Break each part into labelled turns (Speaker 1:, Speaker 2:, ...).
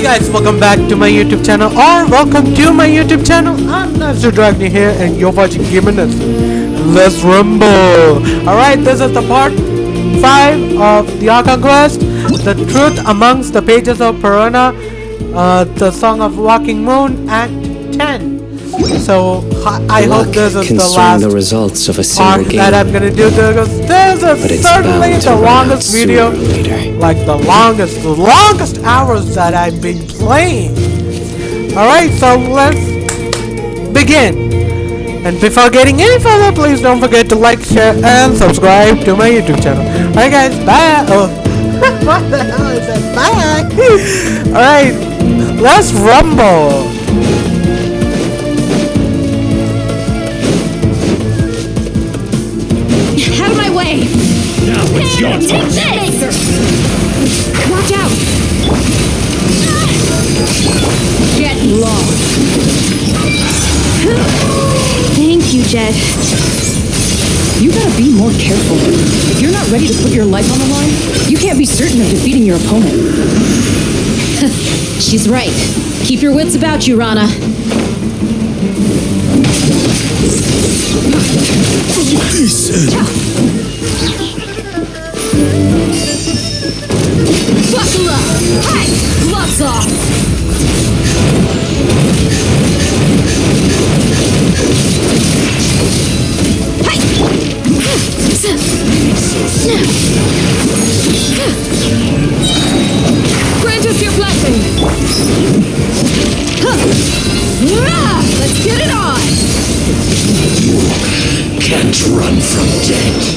Speaker 1: guys, welcome back to my YouTube channel, or welcome to my YouTube channel. I'm Master Dragon here, and you're watching Game Minutes. Let's rumble. Alright, this is the part 5 of the Archon quest, the truth amongst the pages of Purana, the Song of Walking Moon, Act 10. So I hope this is the last
Speaker 2: the results of a
Speaker 1: part
Speaker 2: game.
Speaker 1: that I'm gonna do, because this is certainly the longest video, like the longest hours that I've been playing. Alright, so let's begin. And before getting any further, please don't forget to like, share, and subscribe to my YouTube channel. Alright guys, bye. Oh, what the hell is that? Bye. Alright, let's rumble.
Speaker 3: Out of my way!
Speaker 4: Now it's your turn!
Speaker 3: Take this! Watch out! Get lost! Thank you, Jed.
Speaker 5: You gotta be more careful. If you're not ready to put your life on the line, you can't be certain of defeating your opponent.
Speaker 3: She's right. Keep your wits about you, Rana. Buckle up! Hey! Gloves off! Hey! Grant us your blessing! Let's get it on!
Speaker 4: Can't run from death.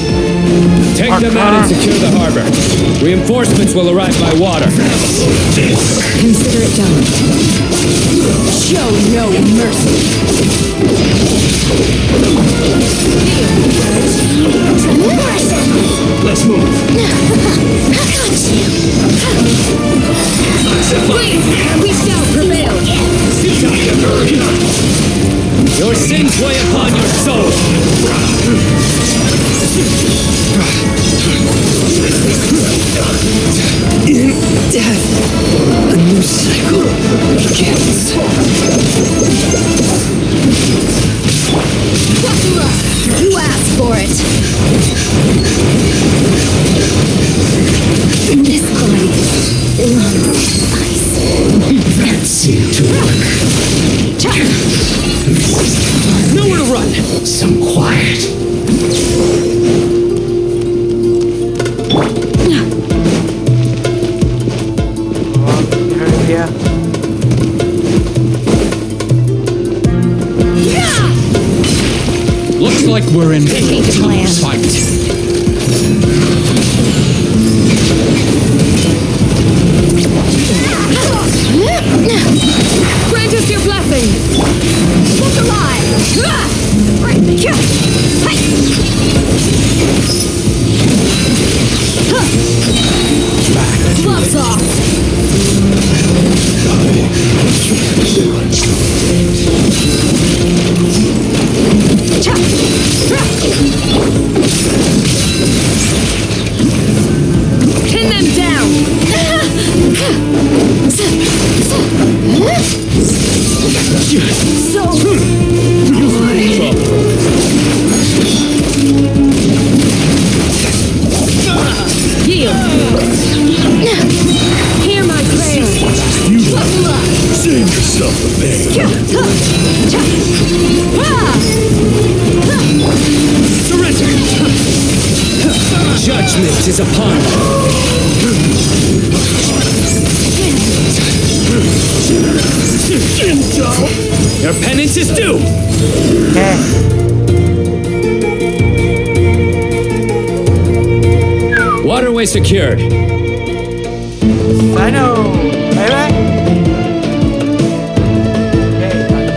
Speaker 6: Take them out and secure the harbor. Reinforcements will arrive by water.
Speaker 5: Consider it done.
Speaker 3: Show no mercy!
Speaker 4: Let's move.
Speaker 3: We shall prevail!
Speaker 6: Your sins weigh upon your soul.
Speaker 2: In death, a new cycle begins.
Speaker 3: Buckle up! You asked for it! This blade is ice.
Speaker 4: That seemed to work.
Speaker 6: Nowhere to run.
Speaker 4: Some quiet.
Speaker 6: Looks like we're in
Speaker 3: Hate the plan.
Speaker 6: fight.
Speaker 3: Grant us your blessing! Look alive! Gloves off! Pin them down! So yield. Hear my prayer. Buckle up.
Speaker 4: Save yourself a bit.
Speaker 6: Surrender. Judgment is upon you. Your penance is due. Waterway secured.
Speaker 1: I know, baby.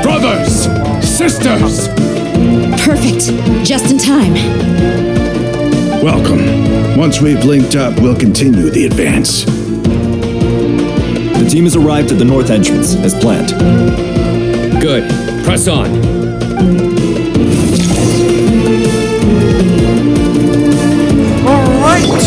Speaker 4: Brothers! Sisters!
Speaker 3: Perfect. Just in time.
Speaker 7: Welcome. Once we've linked up, we'll continue the advance.
Speaker 8: The team has arrived at the north entrance, as planned.
Speaker 6: Good. Press on.
Speaker 1: Alright.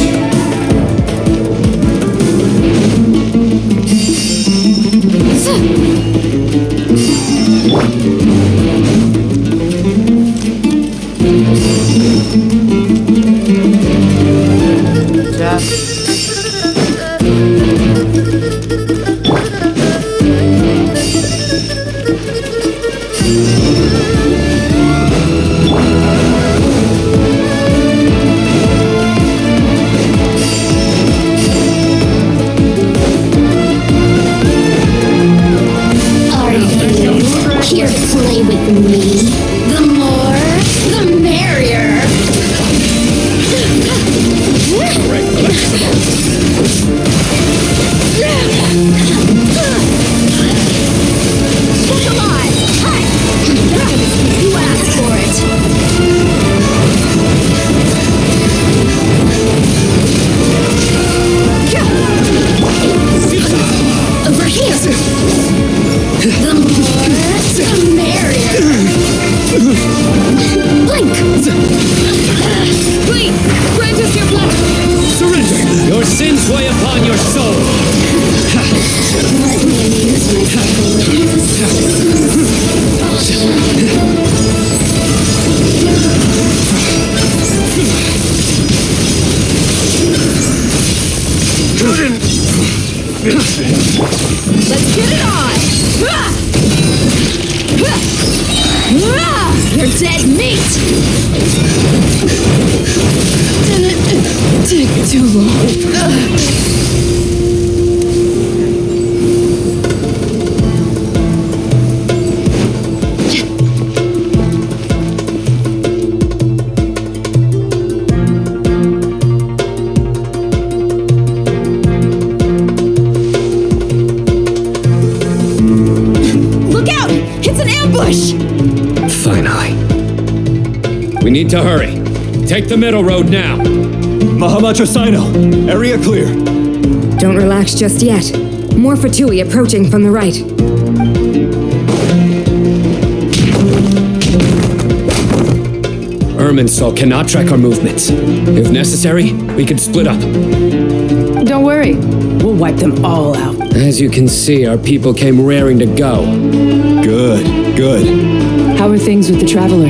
Speaker 3: dead meat! Didn't take too long. Look out! It's an ambush!
Speaker 6: Finally. We need to hurry. Take the middle road now.
Speaker 8: Mahamatra Sino, area clear.
Speaker 9: Don't relax just yet. More Fatui approaching from the right.
Speaker 6: Irminsul cannot track our movements. If necessary, we can split up.
Speaker 5: Don't worry. We'll wipe them all out.
Speaker 6: As you can see, our people came raring to go.
Speaker 8: Good, good.
Speaker 5: How are things with the Traveler?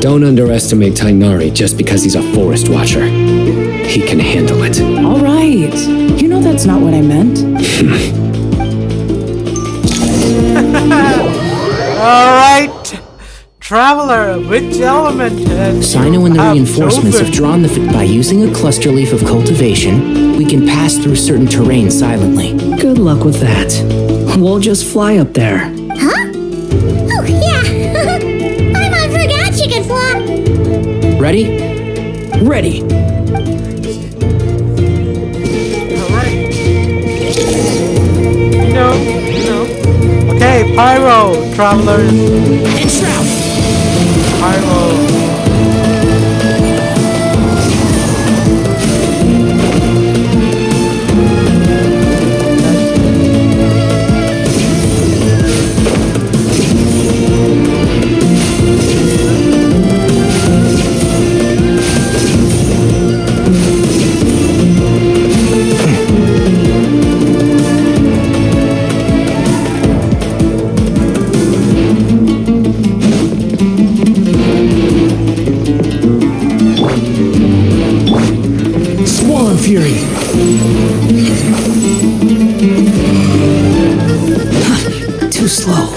Speaker 6: Don't underestimate Tainari just because he's a forest watcher. He can handle it.
Speaker 5: All right. You know that's not what I meant.
Speaker 1: Alright, Traveler, which element has
Speaker 10: Sino and the
Speaker 1: have
Speaker 10: reinforcements
Speaker 1: chosen?
Speaker 10: have drawn the by using a cluster leaf of cultivation, we can pass through certain terrain silently.
Speaker 11: Good luck with that. We'll just fly up there.
Speaker 12: Huh? Oh, yeah. I forgot you could fly.
Speaker 10: Ready?
Speaker 11: Ready.
Speaker 1: Alright. You know. Okay, Pyro, Travelers.
Speaker 11: Enshroud!
Speaker 1: Pyro.
Speaker 4: Swarm Fury!
Speaker 11: Too slow.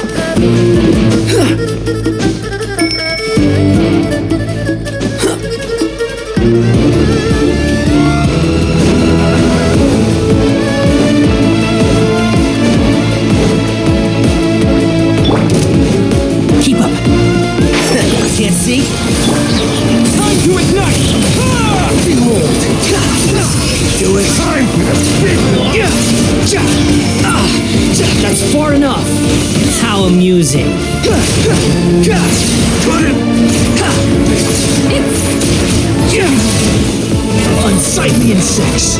Speaker 11: Keep up. Can't see?
Speaker 4: Time to ignite! Behold!
Speaker 11: Do it.
Speaker 4: Time for the big one!
Speaker 11: That's far enough. How amusing.
Speaker 4: Unsightly insects!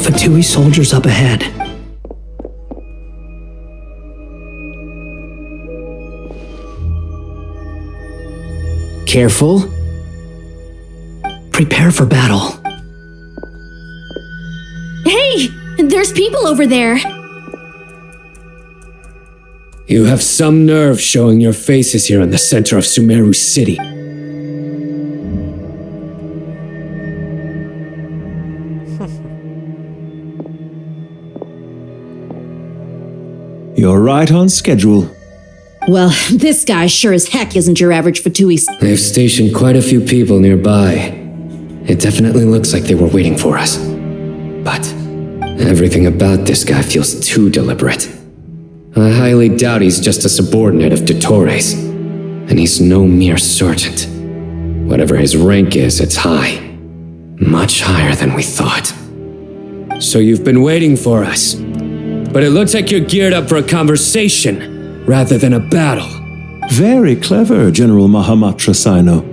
Speaker 11: Fatui soldiers up ahead.
Speaker 10: Careful.
Speaker 11: Prepare for battle.
Speaker 3: Hey! There's people over there!
Speaker 6: You have some nerve showing your faces here in the center of Sumeru City.
Speaker 7: You're right on schedule.
Speaker 3: Well, this guy sure as heck isn't your average Fatui.
Speaker 6: They've stationed quite a few people nearby. It definitely looks like they were waiting for us. But everything about this guy feels too deliberate. I highly doubt he's just a subordinate of Dottores. And he's no mere sergeant. Whatever his rank is, it's high. Much higher than we thought. So you've been waiting for us. But it looks like you're geared up for a conversation, rather than a battle.
Speaker 7: Very clever, General Mahamatra Sino.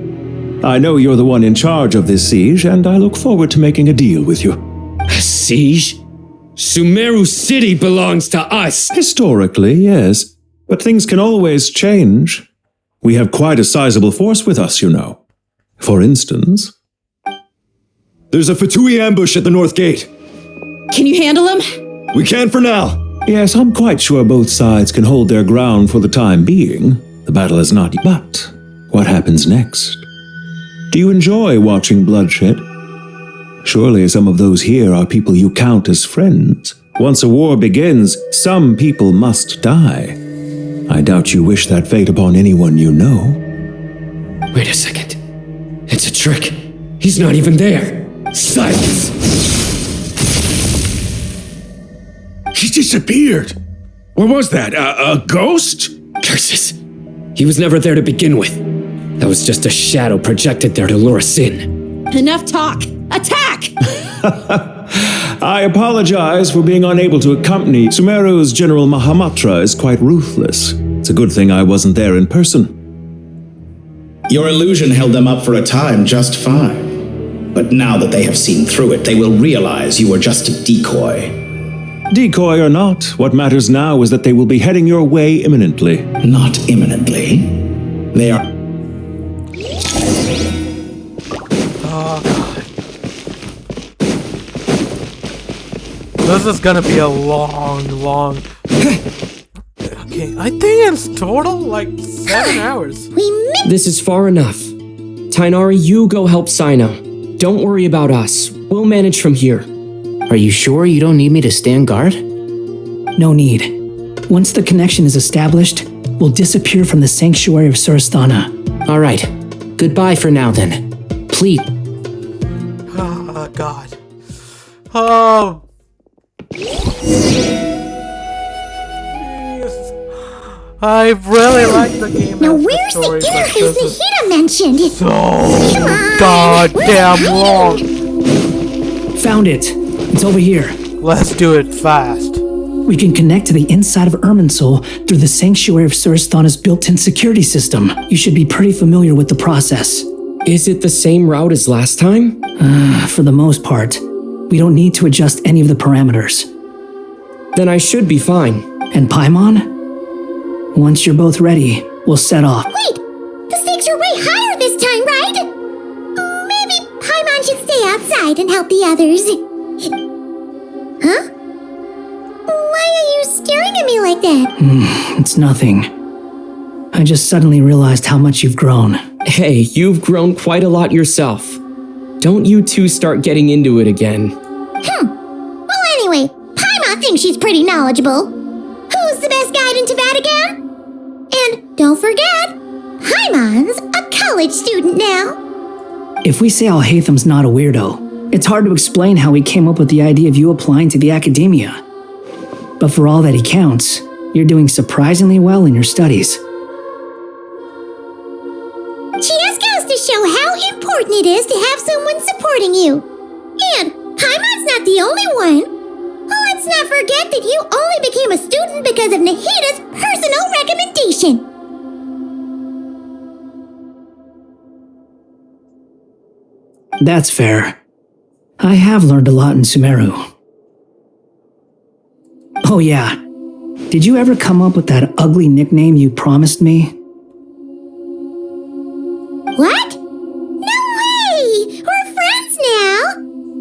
Speaker 7: I know you're the one in charge of this siege, and I look forward to making a deal with you.
Speaker 6: A siege? Sumeru City belongs to us!
Speaker 7: Historically, yes. But things can always change. We have quite a sizable force with us, you know. For instance,
Speaker 8: There's a Fatui ambush at the north gate.
Speaker 5: Can you handle him?
Speaker 8: We can for now.
Speaker 7: Yes, I'm quite sure both sides can hold their ground for the time being. The battle is not. But what happens next? Do you enjoy watching bloodshed? Surely some of those here are people you count as friends. Once a war begins, some people must die. I doubt you wish that fate upon anyone you know.
Speaker 6: Wait a second. It's a trick. He's not even there. Silence!
Speaker 4: He disappeared. What was that? A ghost?
Speaker 6: Curses. He was never there to begin with. That was just a shadow projected there to lure us in.
Speaker 5: Enough talk! Attack!
Speaker 7: I apologize for being unable to accompany. Sumeru's General Mahamatra is quite ruthless. It's a good thing I wasn't there in person.
Speaker 13: Your illusion held them up for a time just fine. But now that they have seen through it, they will realize you were just a decoy.
Speaker 7: Decoy or not, what matters now is that they will be heading your way imminently.
Speaker 13: Not imminently. They are...
Speaker 1: Oh, God. This is gonna be a long... Okay, I think it's total, like, 7 hours.
Speaker 10: This is far enough. Tainari, you go help Sino. Don't worry about us. We'll manage from here.
Speaker 11: Are you sure you don't need me to stand guard?
Speaker 14: No need. Once the connection is established, we'll disappear from the sanctuary of Surasthana.
Speaker 10: All right. Goodbye for now, then. Please.
Speaker 1: Oh, God. Oh. I really like the game.
Speaker 12: Now where's the interface Nahida mentioned?
Speaker 1: So goddamn long.
Speaker 14: Found it. It's over here.
Speaker 1: Let's do it fast.
Speaker 14: We can connect to the inside of Irminsul through the sanctuary of Surasthana's built-in security system. You should be pretty familiar with the process.
Speaker 10: Is it the same route as last time?
Speaker 14: For the most part. We don't need to adjust any of the parameters.
Speaker 10: Then I should be fine.
Speaker 14: And Paimon? Once you're both ready, we'll set off.
Speaker 12: Wait! The stakes are way higher this time, right? Maybe Paimon should stay outside and help the others. Huh? Why are you staring at me like that?
Speaker 14: It's nothing. I just suddenly realized how much you've grown.
Speaker 10: Hey, you've grown quite a lot yourself. Don't you two start getting into it again.
Speaker 12: Well, anyway, Paimon thinks she's pretty knowledgeable. Who's the best guide in Vatican? And don't forget, Paimon's a college student now.
Speaker 14: If we say Alhatham's not a weirdo, it's hard to explain how he came up with the idea of you applying to the academia. But for all that he counts, you're doing surprisingly well in your studies.
Speaker 12: Just goes to show how important it is to have someone supporting you. And Paimon's not the only one. Let's not forget that you only became a student because of Nahida's personal recommendation.
Speaker 14: That's fair. I have learned a lot in Sumeru. Oh yeah. Did you ever come up with that ugly nickname you promised me?
Speaker 12: What? No way! We're friends now!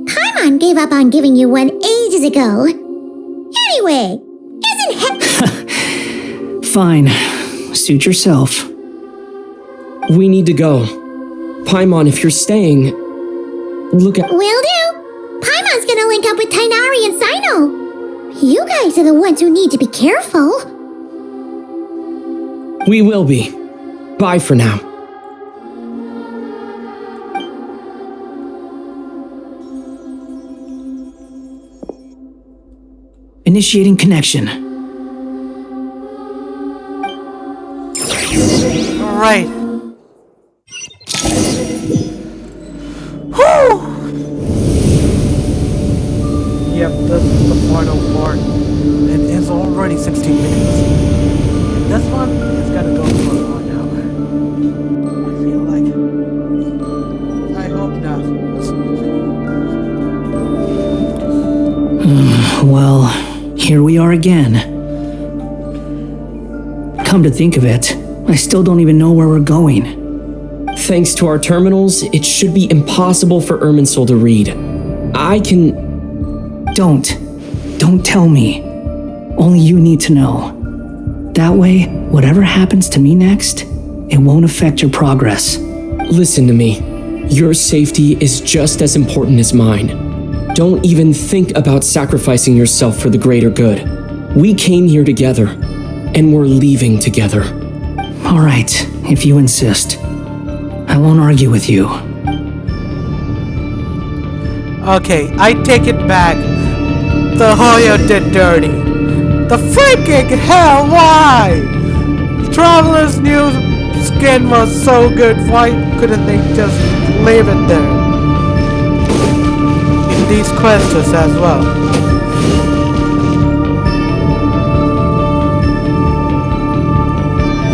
Speaker 12: Paimon gave up on giving you one ages ago. Anyway,
Speaker 14: Fine. Suit yourself.
Speaker 10: We need to go. Paimon, if you're staying, look at—
Speaker 12: Will do! Paimon's gonna link up with Tainari and Sino. You guys are the ones who need to be careful.
Speaker 10: We will be. Bye for now.
Speaker 14: Initiating connection.
Speaker 1: Alright. Whew! Yep, this is the final part. And it's already 16 minutes. This one is gonna go for 1 hour. I feel like. I hope not.
Speaker 14: Well, here we are again. Come to think of it, I still don't even know where we're going.
Speaker 10: Thanks to our terminals, it should be impossible for Irminsul to read. I can...
Speaker 14: Don't tell me. Only you need to know. That way, whatever happens to me next, it won't affect your progress.
Speaker 10: Listen to me. Your safety is just as important as mine. Don't even think about sacrificing yourself for the greater good. We came here together, and we're leaving together.
Speaker 14: All right, if you insist. I won't argue with you.
Speaker 1: Okay, I take it back. The Hoyo did dirty. The freaking hell, why? Traveler's new skin was so good, why couldn't they just leave it there? In these quests as well.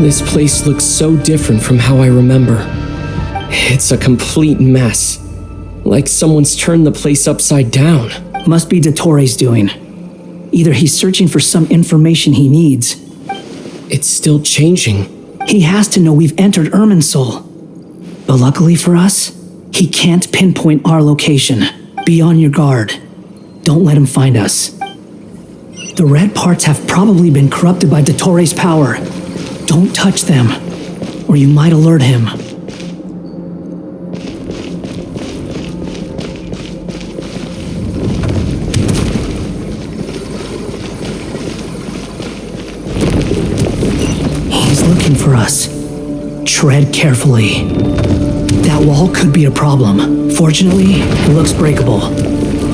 Speaker 10: This place looks so different from how I remember. It's a complete mess. Like someone's turned the place upside down.
Speaker 14: Must be Dottoro's doing. Either he's searching for some information he needs.
Speaker 10: It's still changing.
Speaker 14: He has to know we've entered Irminsul. But luckily for us, he can't pinpoint our location. Be on your guard. Don't let him find us. The red parts have probably been corrupted by Dottoro's power. Don't touch them, or you might alert him. He's looking for us. Tread carefully. That wall could be a problem. Fortunately, it looks breakable.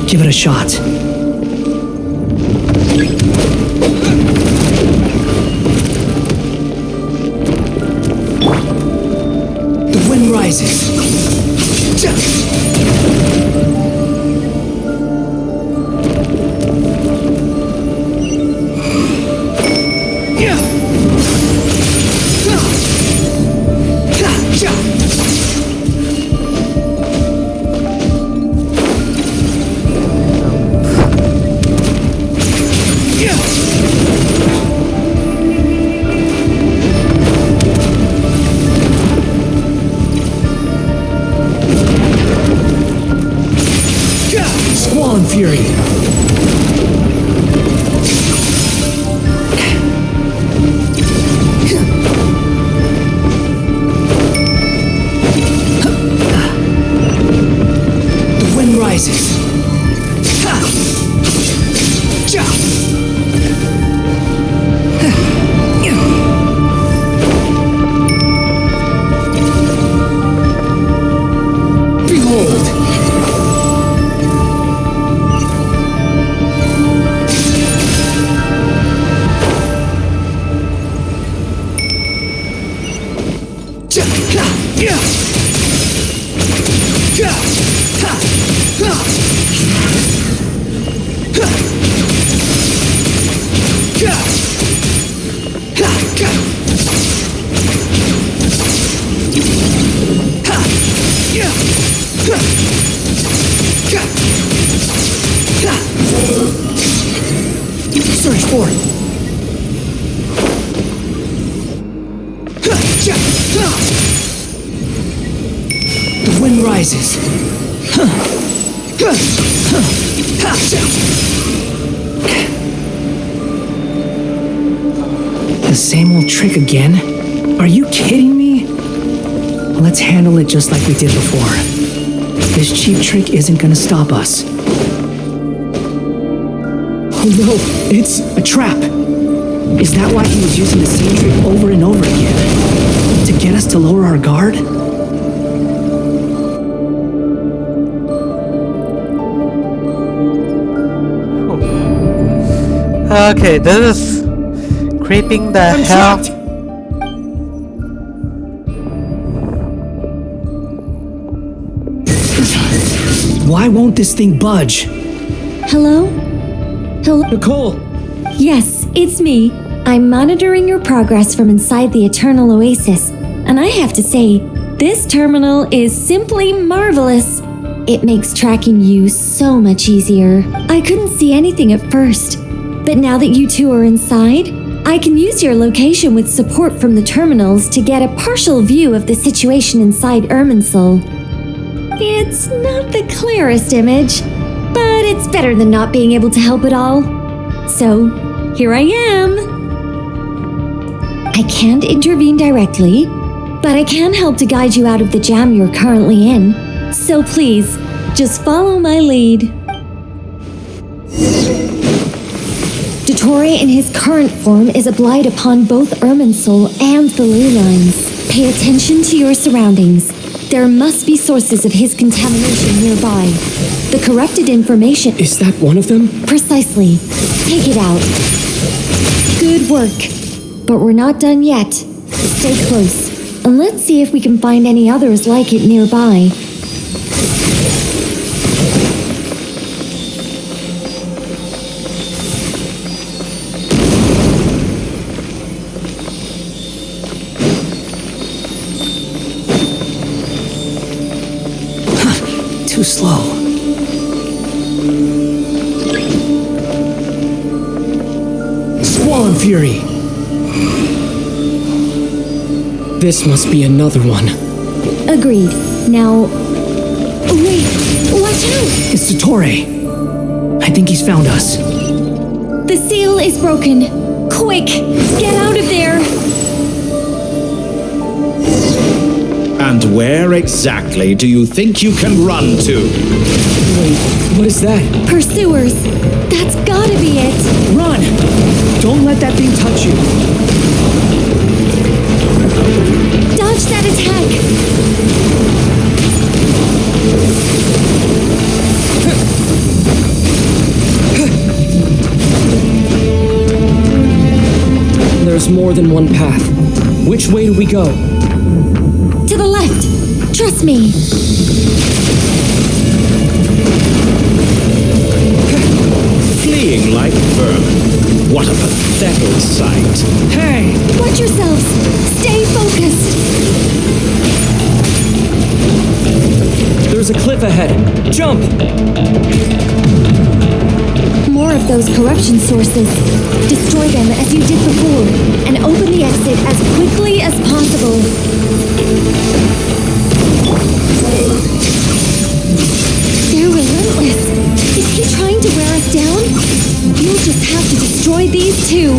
Speaker 14: Give it a shot. The wind rises. Fury. The wind rises. Behold. Search for it. The wind rises. The same old trick again? Are you kidding me? Let's handle it just like we did before. This cheap trick isn't gonna stop us. Oh no, it's a trap. Is that why he was using the same trick over and over again? To get us to lower our guard?
Speaker 1: Okay, this is creeping the hell.
Speaker 14: Why won't this thing budge?
Speaker 15: Hello? Hello?
Speaker 10: Nicole!
Speaker 15: Yes, it's me. I'm monitoring your progress from inside the Eternal Oasis, and I have to say, this terminal is simply marvelous. It makes tracking you so much easier. I couldn't see anything at first, but now that you two are inside, I can use your location with support from the terminals to get a partial view of the situation inside Irminsul. It's not the clearest image, but it's better than not being able to help at all. So, here I am. I can't intervene directly, but I can help to guide you out of the jam you're currently in. So please, just follow my lead. Dottore in his current form is a blight upon both Irminsul and the ley lines. Pay attention to your surroundings. There must be sources of his contamination nearby. The corrupted information...
Speaker 10: Is that one of them?
Speaker 15: Precisely. Take it out. Good work. But we're not done yet. Stay close. And let's see if we can find any others like it nearby.
Speaker 14: Too slow. Squall and Fury.
Speaker 10: This must be another one.
Speaker 15: Agreed. Now... Wait! Watch out!
Speaker 14: It's Dottore. I think he's found us.
Speaker 15: The seal is broken. Quick! Get out of there!
Speaker 13: And where exactly do you think you can run to?
Speaker 10: Wait, what is that?
Speaker 15: Pursuers! That's gotta be it!
Speaker 14: Run! Don't let that thing touch you.
Speaker 15: Dodge that attack!
Speaker 10: There's more than one path. Which way do we go?
Speaker 15: To the left! Trust me!
Speaker 13: Fleeing like vermin. What a pathetic sight.
Speaker 14: Hey!
Speaker 15: Watch yourselves! Stay focused!
Speaker 10: There's a cliff ahead. Jump!
Speaker 15: More of those corruption sources. Destroy them as you did before, and open the exit as quickly as possible. They're relentless. Is he trying to wear us down? You'll just have to destroy these too.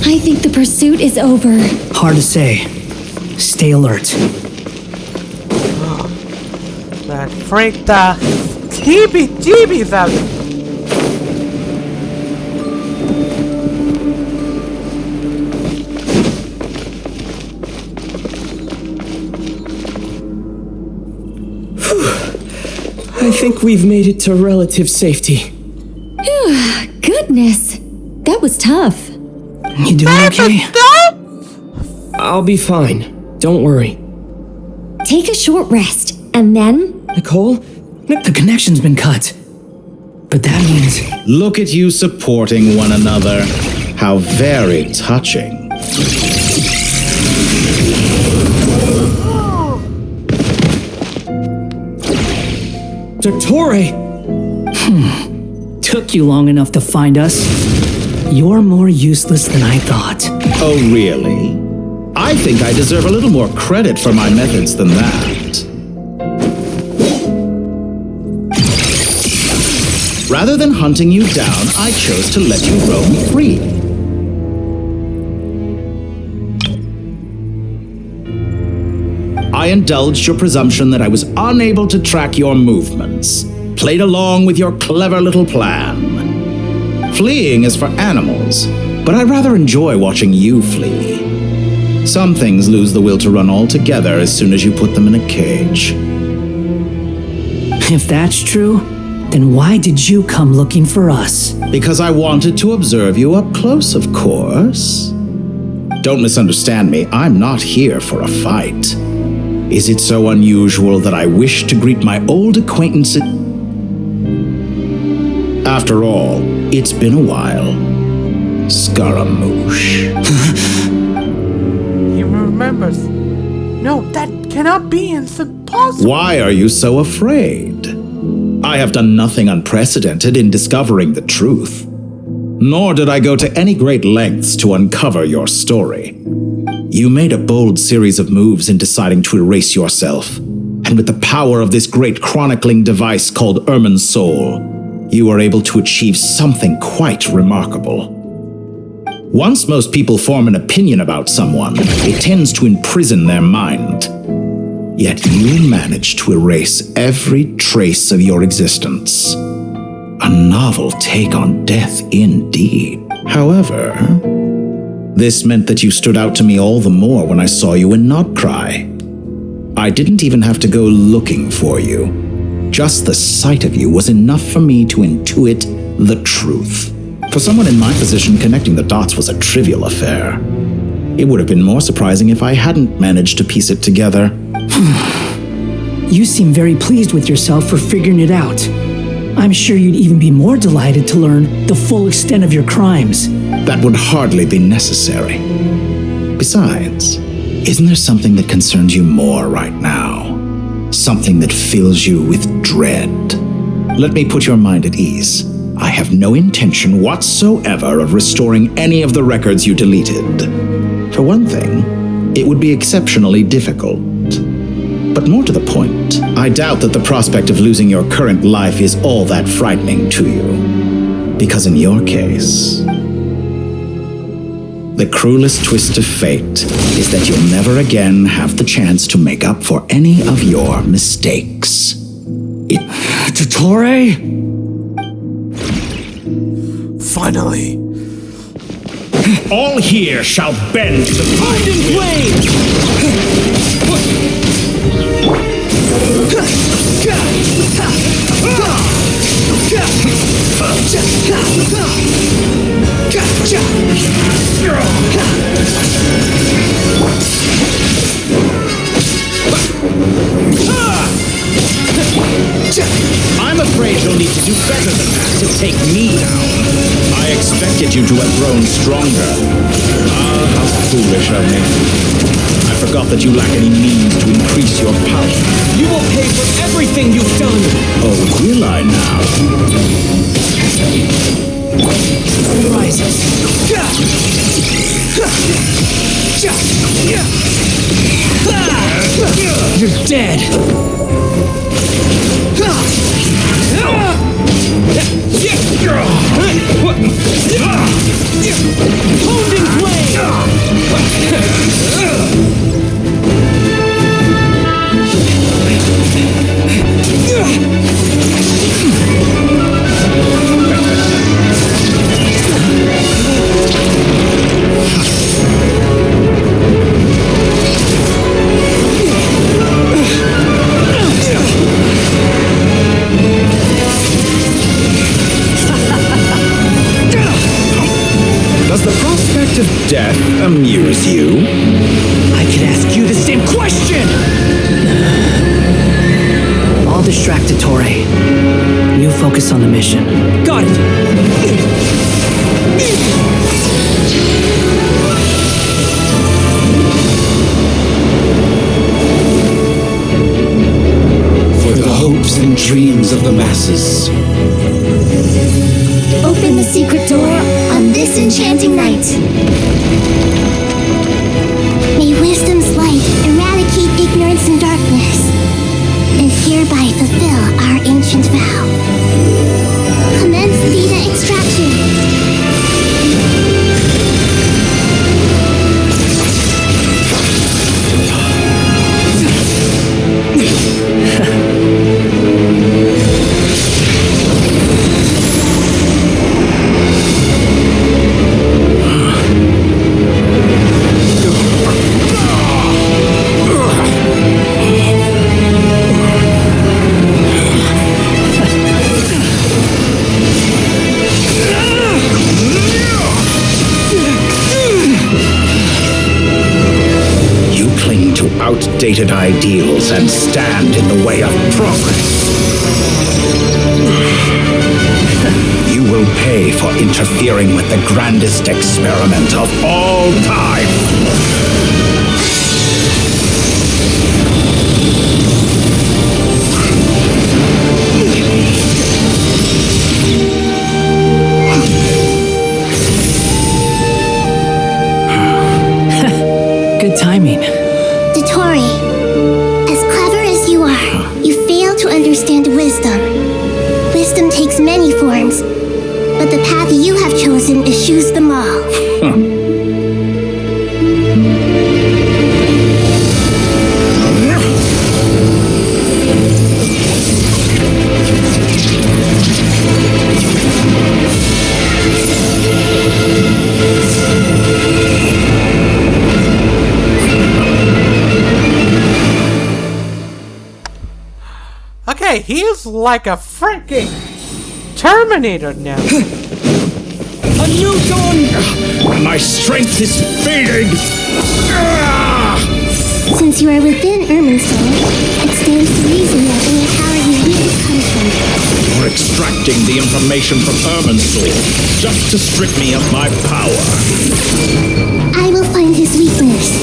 Speaker 15: I think the pursuit is over.
Speaker 14: Hard to say. Stay alert.
Speaker 1: That freaked the heebie-jeebies out of me.
Speaker 10: I think we've made it to relative safety.
Speaker 15: Goodness, that was tough.
Speaker 14: You doing okay?
Speaker 10: I'll be fine. Don't worry.
Speaker 15: Take a short rest, and then...
Speaker 10: Nicole?
Speaker 14: The connection's been cut. But that means...
Speaker 13: Look at you supporting one another. How very touching.
Speaker 10: Dottore!
Speaker 14: Took you long enough to find us. You're more useless than I thought.
Speaker 13: Oh, really? I think I deserve a little more credit for my methods than that. Rather than hunting you down, I chose to let you roam free. I indulged your presumption that I was unable to track your movements, played along with your clever little plan. Fleeing is for animals, but I rather enjoy watching you flee. Some things lose the will to run altogether as soon as you put them in a cage.
Speaker 14: If that's true, then why did you come looking for us?
Speaker 13: Because I wanted to observe you up close, of course. Don't misunderstand me, I'm not here for a fight. Is it so unusual that I wish to greet my old acquaintances? After all, it's been a while. Scaramouche.
Speaker 1: He remembers. No, that cannot be. It's impossible.
Speaker 13: Why are you so afraid? I have done nothing unprecedented in discovering the truth. Nor did I go to any great lengths to uncover your story. You made a bold series of moves in deciding to erase yourself, and with the power of this great chronicling device called Ermin's Soul, you were able to achieve something quite remarkable. Once most people form an opinion about someone, it tends to imprison their mind. Yet you managed to erase every trace of your existence. A novel take on death indeed. However, this meant that you stood out to me all the more when I saw you in Nobcry. I didn't even have to go looking for you. Just the sight of you was enough for me to intuit the truth. For someone in my position, connecting the dots was a trivial affair. It would have been more surprising if I hadn't managed to piece it together.
Speaker 14: You seem very pleased with yourself for figuring it out. I'm sure you'd even be more delighted to learn the full extent of your crimes.
Speaker 13: That would hardly be necessary. Besides, isn't there something that concerns you more right now? Something that fills you with dread? Let me put your mind at ease. I have no intention whatsoever of restoring any of the records you deleted. For one thing, it would be exceptionally difficult. But more to the point, I doubt that the prospect of losing your current life is all that frightening to you. Because in your case, the cruelest twist of fate is that you'll never again have the chance to make up for any of your mistakes.
Speaker 14: Dottore?
Speaker 1: Finally.
Speaker 13: All here shall bend to the
Speaker 10: Mind in flame!
Speaker 13: I'm afraid you'll need to do better than that to take me down. I expected you to have grown stronger. Ah, how foolish of me. I forgot that you lack any means to increase your power.
Speaker 10: You will pay for everything you've done!
Speaker 13: Oh, will I now?
Speaker 14: Rises. You're dead!
Speaker 10: Holding
Speaker 13: Does the prospect of death amuse you?
Speaker 14: I could ask you the same question! I'll distract Dottore. You focus on the mission.
Speaker 10: Got it!
Speaker 2: For the hopes and dreams of the masses.
Speaker 12: Open the secret door on this enchanting night. May wisdom's light eradicate ignorance and darkness, and hereby fulfill our ancient vow. Commence data extraction.
Speaker 13: Outdated ideals and stand in the way of progress. You will pay for interfering with the grandest experiment of all time.
Speaker 14: timing.
Speaker 12: Dottore, as clever as you are, you fail to understand wisdom. Wisdom takes many forms, but the path you have chosen eschews them all.
Speaker 1: Okay, he's like a freaking Terminator now.
Speaker 10: A new dawn!
Speaker 4: My strength is fading!
Speaker 12: Since you are within Irminsul, it stands to reason that any power you wield comes from it.
Speaker 13: You're extracting the information from Irminsul just to strip me of my power.
Speaker 12: I will find his weakness.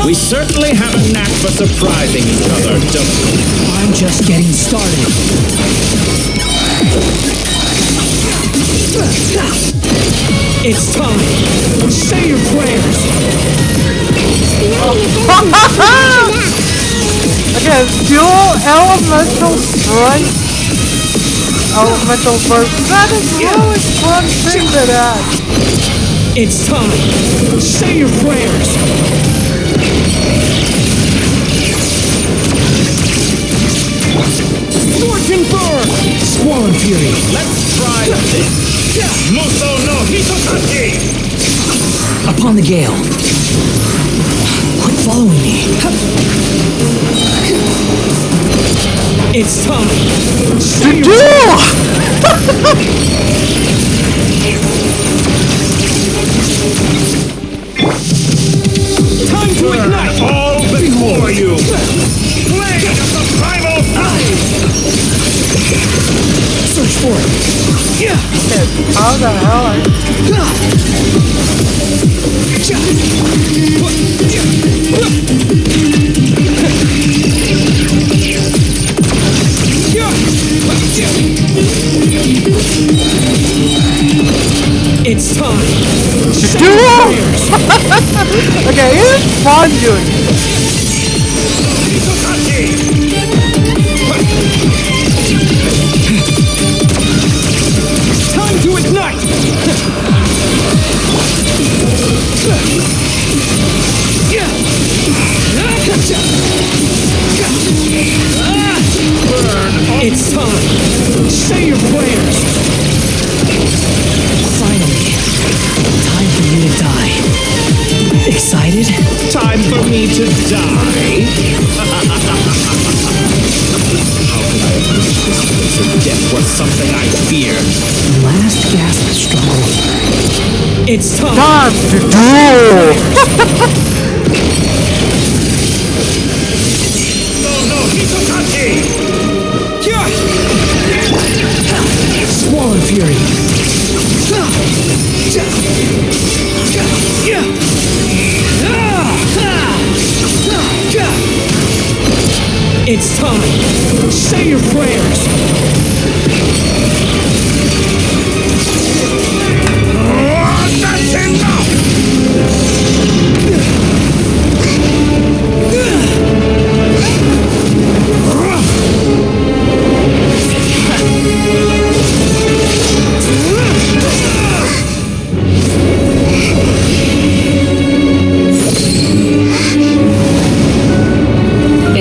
Speaker 13: We certainly have a knack for surprising each other, don't we?
Speaker 14: I'm just getting started.
Speaker 10: It's time. Say your prayers.
Speaker 1: Okay, dual elemental strike. Elemental burst. That is really fun thing to that.
Speaker 10: It's time. Say your prayers. Scorching burn! Squallen fury.
Speaker 13: Let's try this. Muso no Hitotaki!
Speaker 14: Upon the gale. Quit following me.
Speaker 10: It's time. Time to ignite!
Speaker 4: All before you! Plague of the primal tides!
Speaker 10: Search for it. Yeah.
Speaker 1: How the hell
Speaker 10: It's time.
Speaker 1: Okay, it's fun doing it.
Speaker 10: Time to ignite! It's time.
Speaker 11: Say your prayers! Finally, time for you to die. Excited?
Speaker 13: Time for me to die? How could I approach this place if death was something I feared?
Speaker 11: Last gasp struggle. It's time!
Speaker 1: Time to duel!
Speaker 4: No, Hitokaki!
Speaker 11: Squall Fury! It's time! Say your prayers!
Speaker 4: That's enough!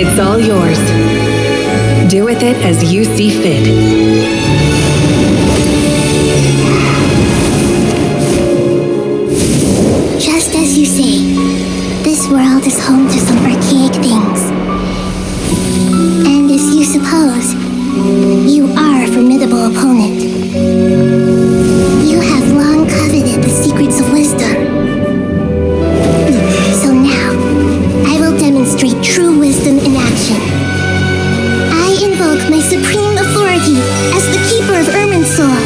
Speaker 9: It's all yours. Do with it as you see fit.
Speaker 12: Just as you say, this world is home to some archaic things. And as you suppose, you are a formidable opponent. You have long coveted the secrets of wisdom. So now, I will demonstrate true wisdom in action. I invoke my supreme authority as the keeper of Ermin's soul.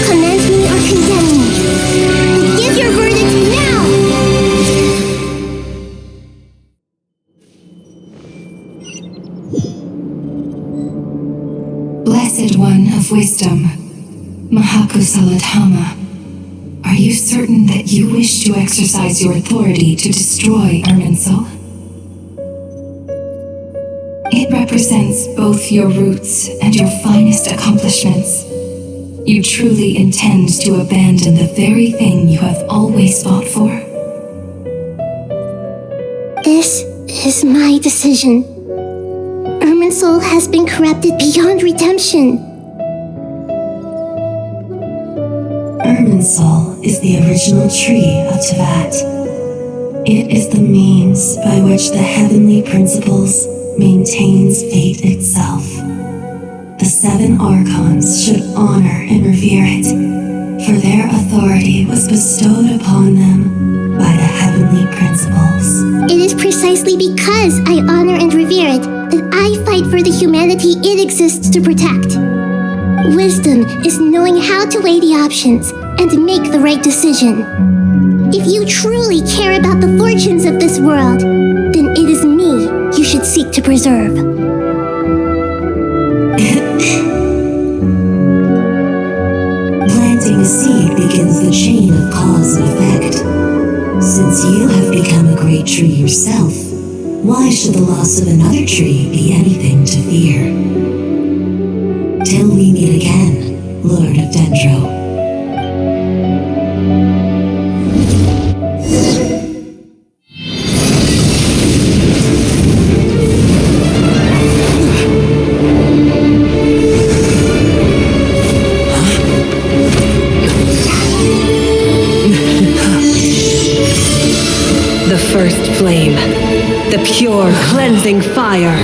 Speaker 12: Commend me or condemn me. But give your verdict now!
Speaker 16: Blessed One of Wisdom, Mahakusaladhama, are you certain that you wish to exercise your authority to destroy Erminsul? It represents both your roots and your finest accomplishments. You truly intend to abandon the very thing you have always fought for?
Speaker 12: This is my decision. Erminsul has been corrupted beyond redemption.
Speaker 16: Erminsul is the original tree of Tevat. It is the means by which the heavenly principles maintains fate itself. The 7 Archons should honor and revere it, for their authority was bestowed upon them by the heavenly principles.
Speaker 12: It is precisely because I honor and revere it that I fight for the humanity it exists to protect. Wisdom is knowing how to weigh the options and make the right decision. If you truly care about the fortunes of this world, then it is me you should seek to preserve.
Speaker 16: Planting a seed begins the chain of cause and effect. Since you have become a great tree yourself, why should the loss of another tree be anything to fear? Till we meet again, Lord of Dendro.
Speaker 9: The first flame. The pure, cleansing fire.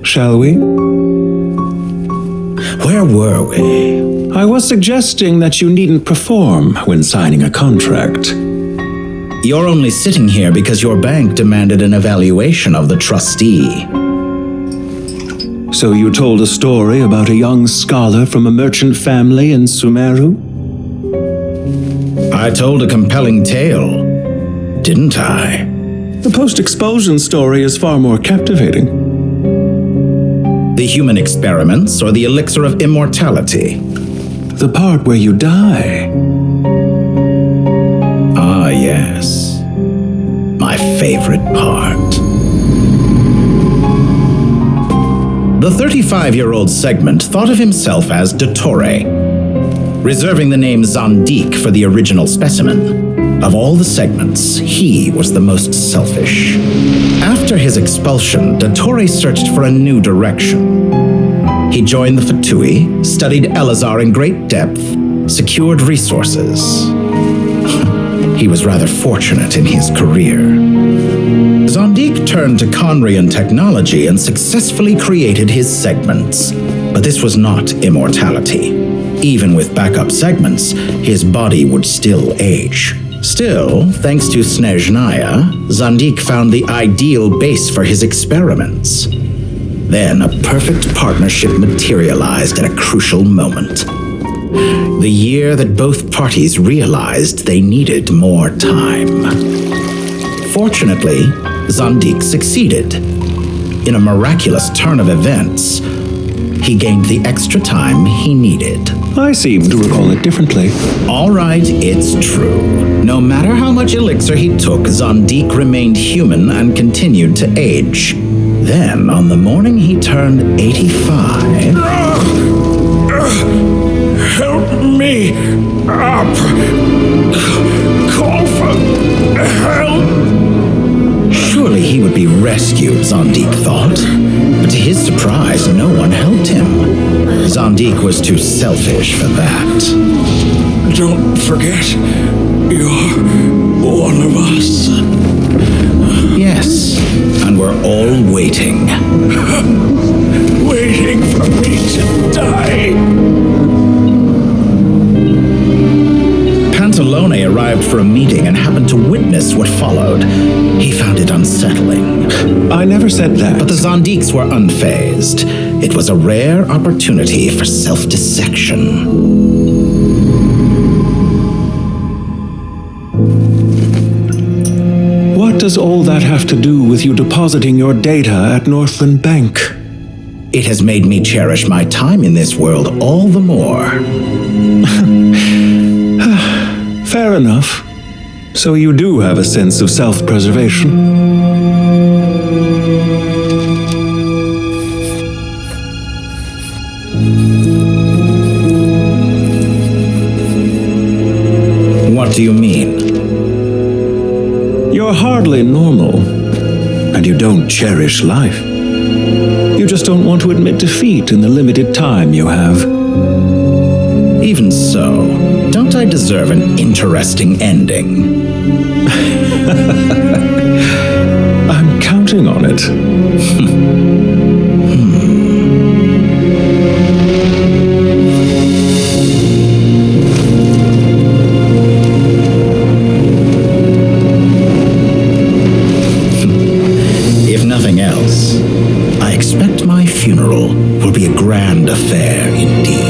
Speaker 7: Shall we?
Speaker 13: Where were we?
Speaker 7: I was suggesting that you needn't perform when signing a contract.
Speaker 13: You're only sitting here because your bank demanded an evaluation of the trustee.
Speaker 7: So you told a story about a young scholar from a merchant family in Sumeru?
Speaker 13: I told a compelling tale, didn't I?
Speaker 7: The post-expulsion story is far more captivating.
Speaker 13: The human experiments or the elixir of immortality?
Speaker 7: The part where you die.
Speaker 13: Ah, yes. My favorite part. The 35-year-old Segment thought of himself as Dottore, reserving the name Zandik for the original specimen. Of all the Segments, he was the most selfish. After his expulsion, Dottore searched for a new direction. He joined the Fatui, studied Elazar in great depth, secured resources. He was rather fortunate in his career. Zandik turned to Conrian technology and successfully created his segments. But this was not immortality. Even with backup segments, his body would still age. Still, thanks to Snezhnaya, Zandik found the ideal base for his experiments. Then a perfect partnership materialized at a crucial moment. The year that both parties realized they needed more time. Fortunately, Zandik succeeded. In a miraculous turn of events, he gained the extra time he needed.
Speaker 7: I seem to recall it differently.
Speaker 13: All right, it's true. No matter how much elixir he took, Zandik remained human and continued to age. Then, on the morning he turned 85...
Speaker 4: Help me up! Call for help!
Speaker 13: Surely he would be rescued, Zandik thought. But to his surprise, no one helped him. Zandik was too selfish for that.
Speaker 4: Don't forget, you're one of us.
Speaker 13: Yes, and we're all waiting.
Speaker 4: Waiting for me to die.
Speaker 13: Pantalone arrived for a meeting and happened to witness what followed. He found it unsettling.
Speaker 7: I never said that.
Speaker 13: But the Zandiks were unfazed. It was a rare opportunity for self-dissection.
Speaker 7: What does all that have to do with you depositing your data at Northland Bank?
Speaker 13: It has made me cherish my time in this world all the more.
Speaker 7: Fair enough. So you do have a sense of self-preservation.
Speaker 13: What do you mean?
Speaker 7: You're hardly normal, and you don't cherish life. You just don't want to admit defeat in the limited time you have.
Speaker 13: Even so, don't I deserve an interesting ending?
Speaker 7: I'm counting on it.
Speaker 13: If nothing else, I expect my funeral will be a grand affair indeed.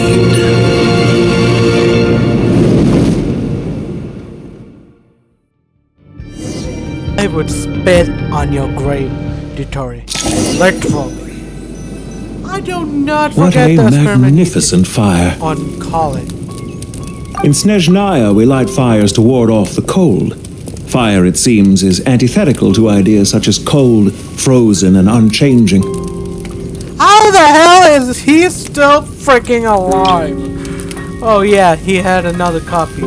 Speaker 1: I would spit on your grave, Dottore. Literally. I do not
Speaker 7: What
Speaker 1: forget
Speaker 7: a
Speaker 1: the experiment
Speaker 7: magnificent fire.
Speaker 1: on Colin.
Speaker 7: In Snezhnaya, we light fires to ward off the cold. Fire, it seems, is antithetical to ideas such as cold, frozen, and unchanging.
Speaker 1: How the hell is he still freaking alive? Oh yeah, he had another copy.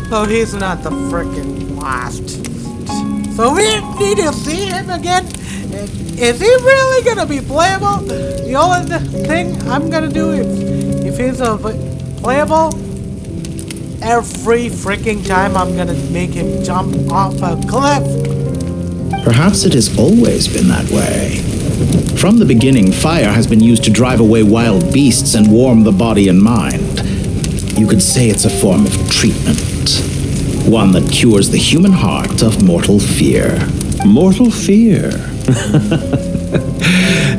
Speaker 1: So he's not the freaking last. So we need to see him again. Is he really gonna be playable? The only thing I'm gonna do is, if he's playable, every freaking time I'm gonna make him jump off a cliff.
Speaker 13: Perhaps it has always been that way. From the beginning, fire has been used to drive away wild beasts and warm the body and mind. You could say it's a form of treatment. One that cures the human heart of mortal fear.
Speaker 7: Mortal fear?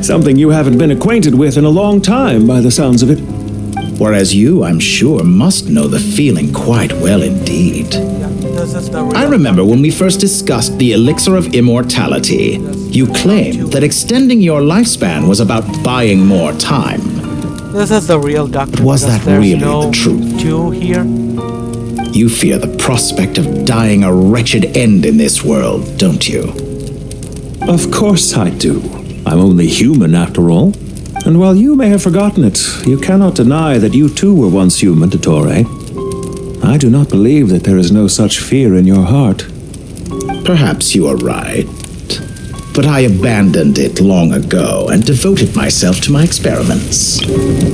Speaker 7: Something you haven't been acquainted with in a long time, by the sounds of it.
Speaker 13: Whereas you, I'm sure, must know the feeling quite well indeed. I remember when we first discussed the elixir of immortality, you claimed that extending your lifespan was about buying more time.
Speaker 1: This is the real doctor.
Speaker 13: But was that really the truth?
Speaker 1: Jew here?
Speaker 13: You fear the prospect of dying a wretched end in this world, don't you?
Speaker 7: Of course I do. I'm only human after all. And while you may have forgotten it, you cannot deny that you too were once human, Dottore. I do not believe that there is no such fear in your heart.
Speaker 13: Perhaps you are right. But I abandoned it long ago and devoted myself to my experiments.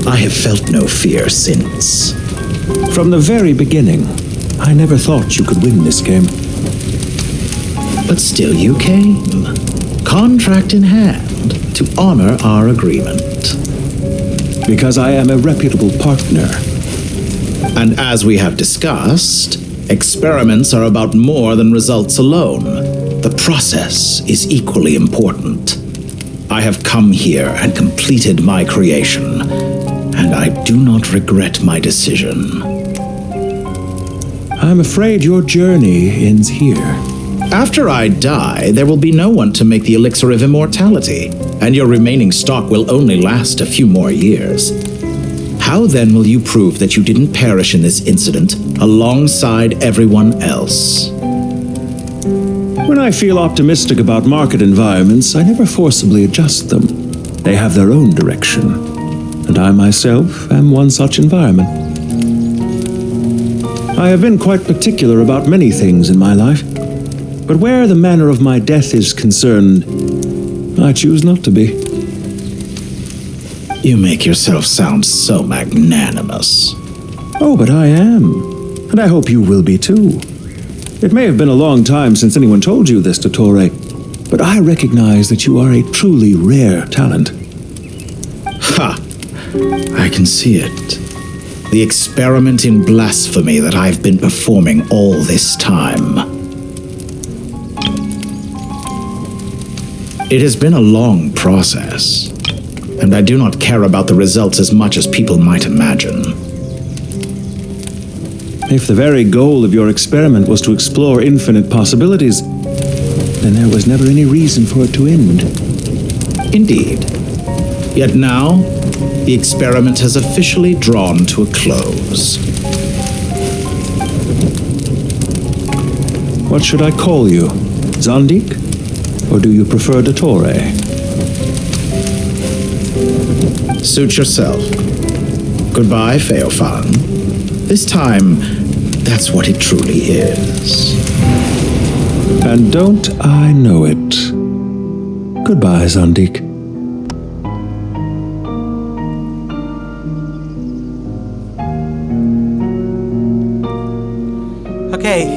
Speaker 13: I have felt no fear since.
Speaker 7: From the very beginning, I never thought you could win this game.
Speaker 13: But still you came, contract in hand, to honor our agreement.
Speaker 7: Because I am a reputable partner.
Speaker 13: And as we have discussed, experiments are about more than results alone. The process is equally important. I have come here and completed my creation, and I do not regret my decision.
Speaker 7: I'm afraid your journey ends here.
Speaker 13: After I die, there will be no one to make the elixir of immortality, and your remaining stock will only last a few more years. How then will you prove that you didn't perish in this incident alongside everyone else?
Speaker 7: When I feel optimistic about market environments, I never forcibly adjust them. They have their own direction, and I myself am one such environment. I have been quite particular about many things in my life, but where the manner of my death is concerned, I choose not to be.
Speaker 13: You make yourself sound so magnanimous.
Speaker 7: Oh, but I am, and I hope you will be too. It may have been a long time since anyone told you this, Dottore, but I recognize that you are a truly rare talent.
Speaker 13: Ha! I can see it. The experiment in blasphemy that I've been performing all this time. It has been a long process, and I do not care about the results as much as people might imagine.
Speaker 7: If the very goal of your experiment was to explore infinite possibilities, then there was never any reason for it to end.
Speaker 13: Indeed. Yet now, the experiment has officially drawn to a close.
Speaker 7: What should I call you? Zandik? Or do you prefer Dottore?
Speaker 13: Suit yourself. Goodbye, Feofan. This time, that's what it truly is.
Speaker 7: And don't I know it? Goodbye, Zandik.
Speaker 1: Okay.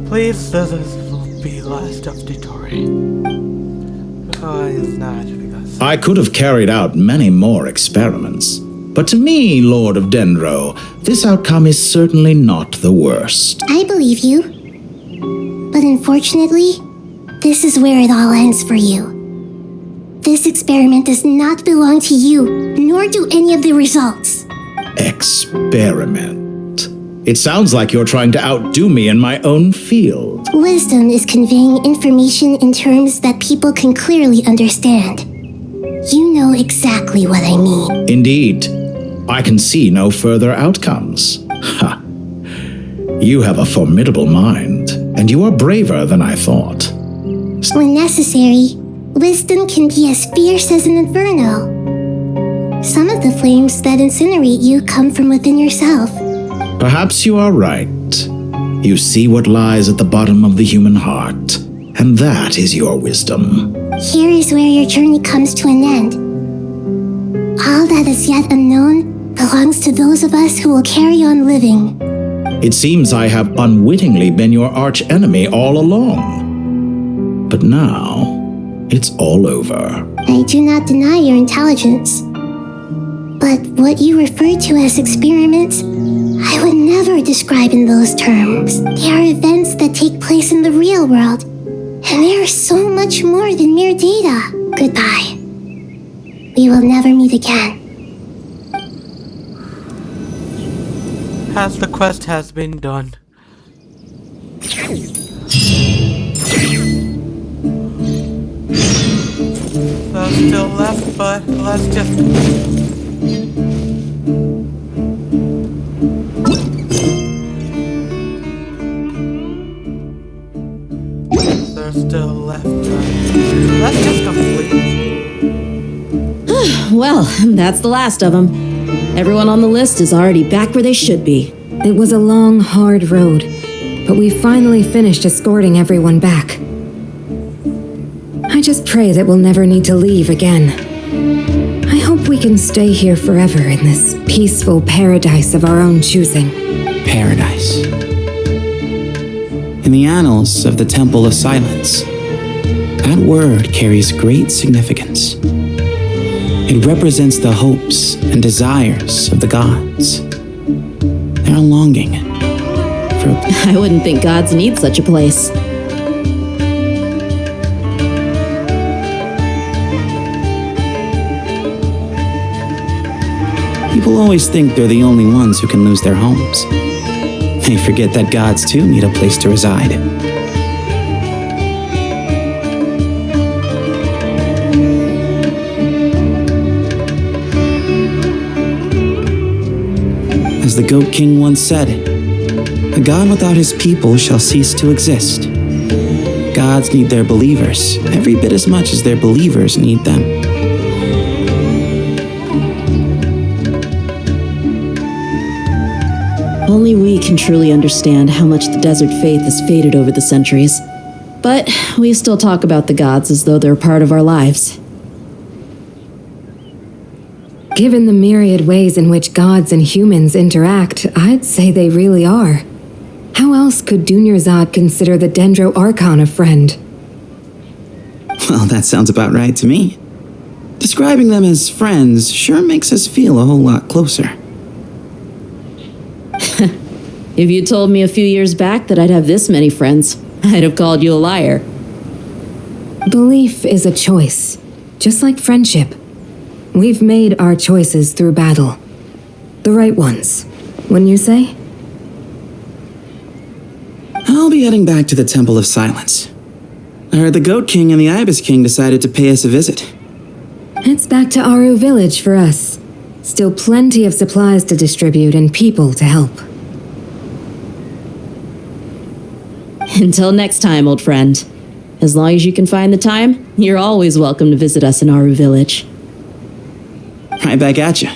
Speaker 1: Please, this will be last of Dottore. It's not, because...
Speaker 13: I could have carried out many more experiments. But to me, Lord of Dendro, this outcome is certainly not the worst.
Speaker 12: I believe you. But unfortunately, this is where it all ends for you. This experiment does not belong to you, nor do any of the results.
Speaker 13: Experiment. It sounds like you're trying to outdo me in my own field.
Speaker 12: Wisdom is conveying information in terms that people can clearly understand. You know exactly what I mean.
Speaker 13: Indeed. I can see no further outcomes. Ha! You have a formidable mind, and you are braver than I thought.
Speaker 12: When necessary, wisdom can be as fierce as an inferno. Some of the flames that incinerate you come from within yourself.
Speaker 13: Perhaps you are right. You see what lies at the bottom of the human heart, and that is your wisdom.
Speaker 12: Here is where your journey comes to an end. All that is yet unknown belongs to those of us who will carry on living.
Speaker 13: It seems I have unwittingly been your arch enemy all along. But now, it's all over.
Speaker 12: I do not deny your intelligence. But what you refer to as experiments, I would never describe in those terms. They are events that take place in the real world, and they are so much more than mere data. Goodbye. We will never meet again.
Speaker 1: As the quest has been done. So still left, but let's just... There's still left. Let's just complete.
Speaker 3: Well, that's the last of them. Everyone on the list is already back where they should be.
Speaker 9: It was a long, hard road, but we finally finished escorting everyone back. I just pray that we'll never need to leave again. I hope we can stay here forever in this peaceful paradise of our own choosing.
Speaker 17: Paradise. In the annals of the Temple of Silence, that word carries great significance. It represents the hopes and desires of the gods. They're longing for...
Speaker 3: I wouldn't think gods need such a place.
Speaker 17: People always think they're the only ones who can lose their homes. They forget that gods too need a place to reside. As the Goat King once said, a god without his people shall cease to exist. Gods need their believers every bit as much as their believers need them.
Speaker 3: Only we can truly understand how much the desert faith has faded over the centuries. But we still talk about the gods as though they're part of our lives.
Speaker 9: Given the myriad ways in which gods and humans interact, I'd say they really are. How else could Dunyarzad consider the Dendro Archon a friend?
Speaker 17: Well, that sounds about right to me. Describing them as friends sure makes us feel a whole lot closer.
Speaker 3: If you told me a few years back that I'd have this many friends, I'd have called you a liar.
Speaker 9: Belief is a choice, just like friendship. We've made our choices through battle. The right ones, wouldn't you say?
Speaker 17: I'll be heading back to the Temple of Silence. I heard the Goat King and the Ibis King decided to pay us a visit.
Speaker 9: It's back to Aru Village for us. Still plenty of supplies to distribute and people to help.
Speaker 3: Until next time, old friend. As long as you can find the time, you're always welcome to visit us in Aru Village.
Speaker 17: Right back at you.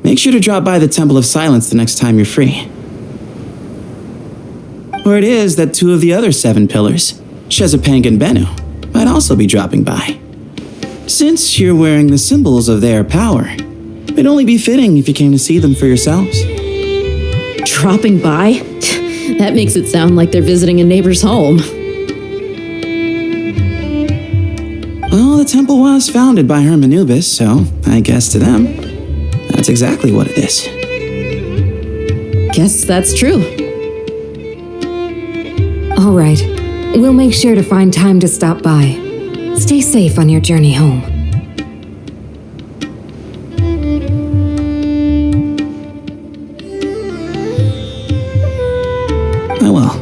Speaker 17: Make sure to drop by the Temple of Silence the next time you're free. Or it is that two of the other 7 pillars, Shezapang and Bennu, might also be dropping by. Since you're wearing the symbols of their power, it'd only be fitting if you came to see them for yourselves.
Speaker 3: Dropping by? That makes it sound like they're visiting a neighbor's home.
Speaker 17: Well, the temple was founded by Hermanubis, so I guess to them, that's exactly what it is.
Speaker 3: Guess that's true.
Speaker 9: All right. We'll make sure to find time to stop by. Stay safe on your journey home.
Speaker 17: I will.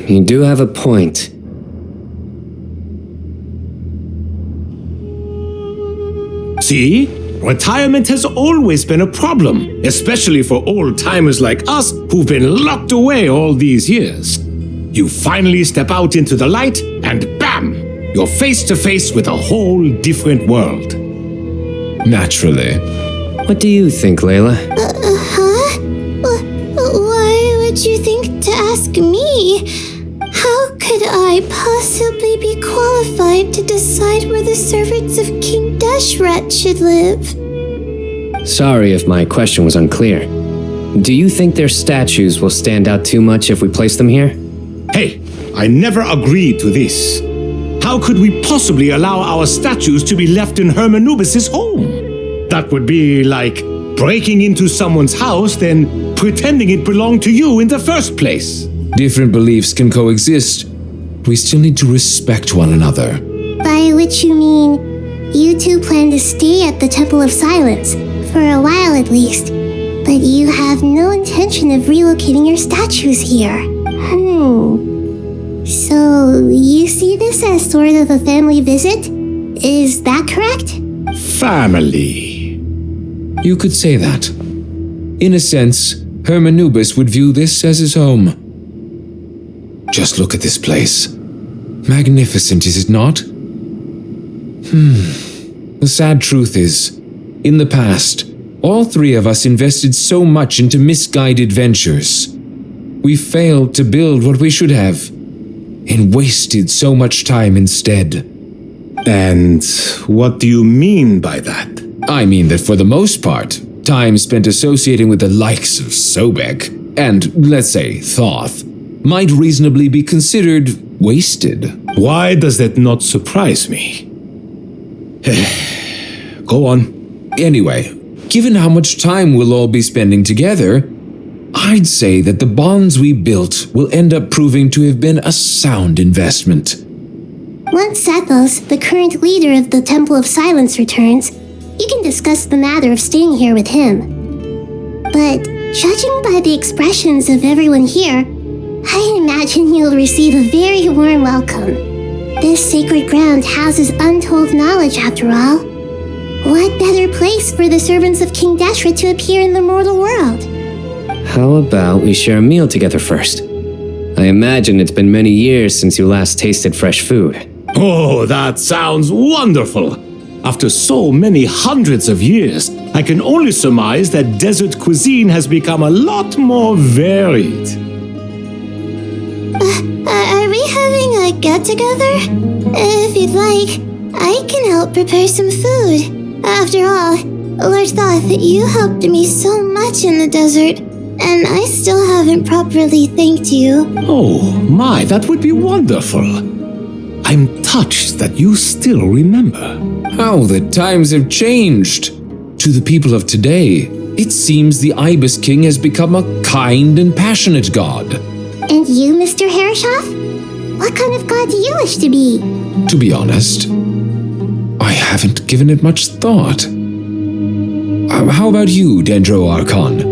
Speaker 6: You do have a point.
Speaker 4: See? Retirement has always been a problem, especially for old-timers like us who've been locked away all these years. You finally step out into the light, and bam! You're face to face with a whole different world.
Speaker 6: Naturally. What do you think, Layla?
Speaker 12: Why would you think to ask me? How could could I possibly be qualified to decide where the servants of King Deshret should live?
Speaker 6: Sorry if my question was unclear. Do you think their statues will stand out too much if we place them here?
Speaker 4: Hey, I never agreed to this. How could we possibly allow our statues to be left in Hermanubis' home? That would be like breaking into someone's house, then pretending it belonged to you in the first place.
Speaker 18: Different beliefs can coexist. We still need to respect one another.
Speaker 12: By which you mean, you two plan to stay at the Temple of Silence, for a while at least, but you have no intention of relocating your statues here. So, you see this as sort of a family visit? Is that correct?
Speaker 4: Family.
Speaker 18: You could say that. In a sense, Hermanubis would view this as his home. Just look at this place. Magnificent, is it not? The sad truth is, in the past, all three of us invested so much into misguided ventures. We failed to build what we should have, and wasted so much time instead.
Speaker 4: And what do you mean by that?
Speaker 18: I mean that for the most part, time spent associating with the likes of Sobek and, let's say, Thoth, might reasonably be considered wasted.
Speaker 4: Why does that not surprise me? Go on.
Speaker 18: Anyway, given how much time we'll all be spending together, I'd say that the bonds we built will end up proving to have been a sound investment.
Speaker 12: Once Sethos, the current leader of the Temple of Silence, returns, you can discuss the matter of staying here with him. But judging by the expressions of everyone here, I imagine you'll receive a very warm welcome. This sacred ground houses untold knowledge, after all. What better place for the servants of King Deshret to appear in the mortal world?
Speaker 6: How about we share a meal together first? I imagine it's been many years since you last tasted fresh food.
Speaker 4: Oh, that sounds wonderful! After so many hundreds of years, I can only surmise that desert cuisine has become a lot more varied.
Speaker 12: Are we having a get-together? If you'd like, I can help prepare some food. After all, Lord Thoth, you helped me so much in the desert, and I still haven't properly thanked you.
Speaker 4: Oh my, that would be wonderful. I'm touched that you still remember.
Speaker 18: How the times have changed. To the people of today, it seems the Ibis King has become a kind and passionate god.
Speaker 12: And you, Mr. Herreshoff? What kind of god do you wish to be?
Speaker 18: To be honest, I haven't given it much thought. How about you, Dendro Archon?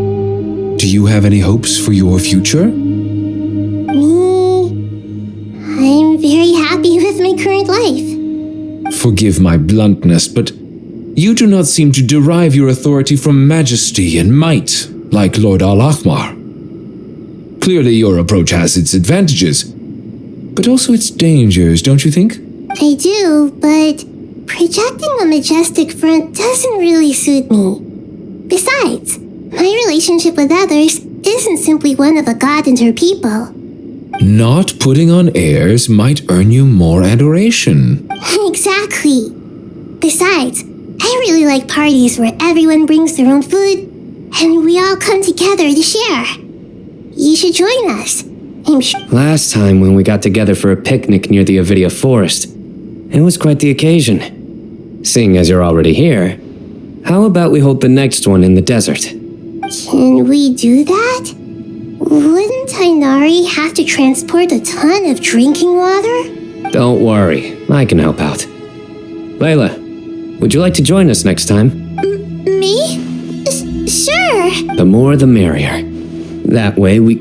Speaker 18: Do you have any hopes for your future?
Speaker 12: Me? I'm very happy with my current life.
Speaker 18: Forgive my bluntness, but you do not seem to derive your authority from majesty and might, like Lord Al-Akhmar. Clearly your approach has its advantages, but also its dangers, don't you think?
Speaker 12: I do, but projecting a majestic front doesn't really suit me. Besides, my relationship with others isn't simply one of a god and her people.
Speaker 18: Not putting on airs might earn you more adoration.
Speaker 12: Exactly. Besides, I really like parties where everyone brings their own food and we all come together to share. You should join us.
Speaker 6: Last time when we got together for a picnic near the Avidia Forest, it was quite the occasion. Seeing as you're already here, how about we hold the next one in the desert?
Speaker 12: Can we do that? Wouldn't Tainari have to transport a ton of drinking water?
Speaker 6: Don't worry, I can help out. Layla, would you like to join us next time?
Speaker 12: Me? Sure.
Speaker 6: The more the merrier. That way we...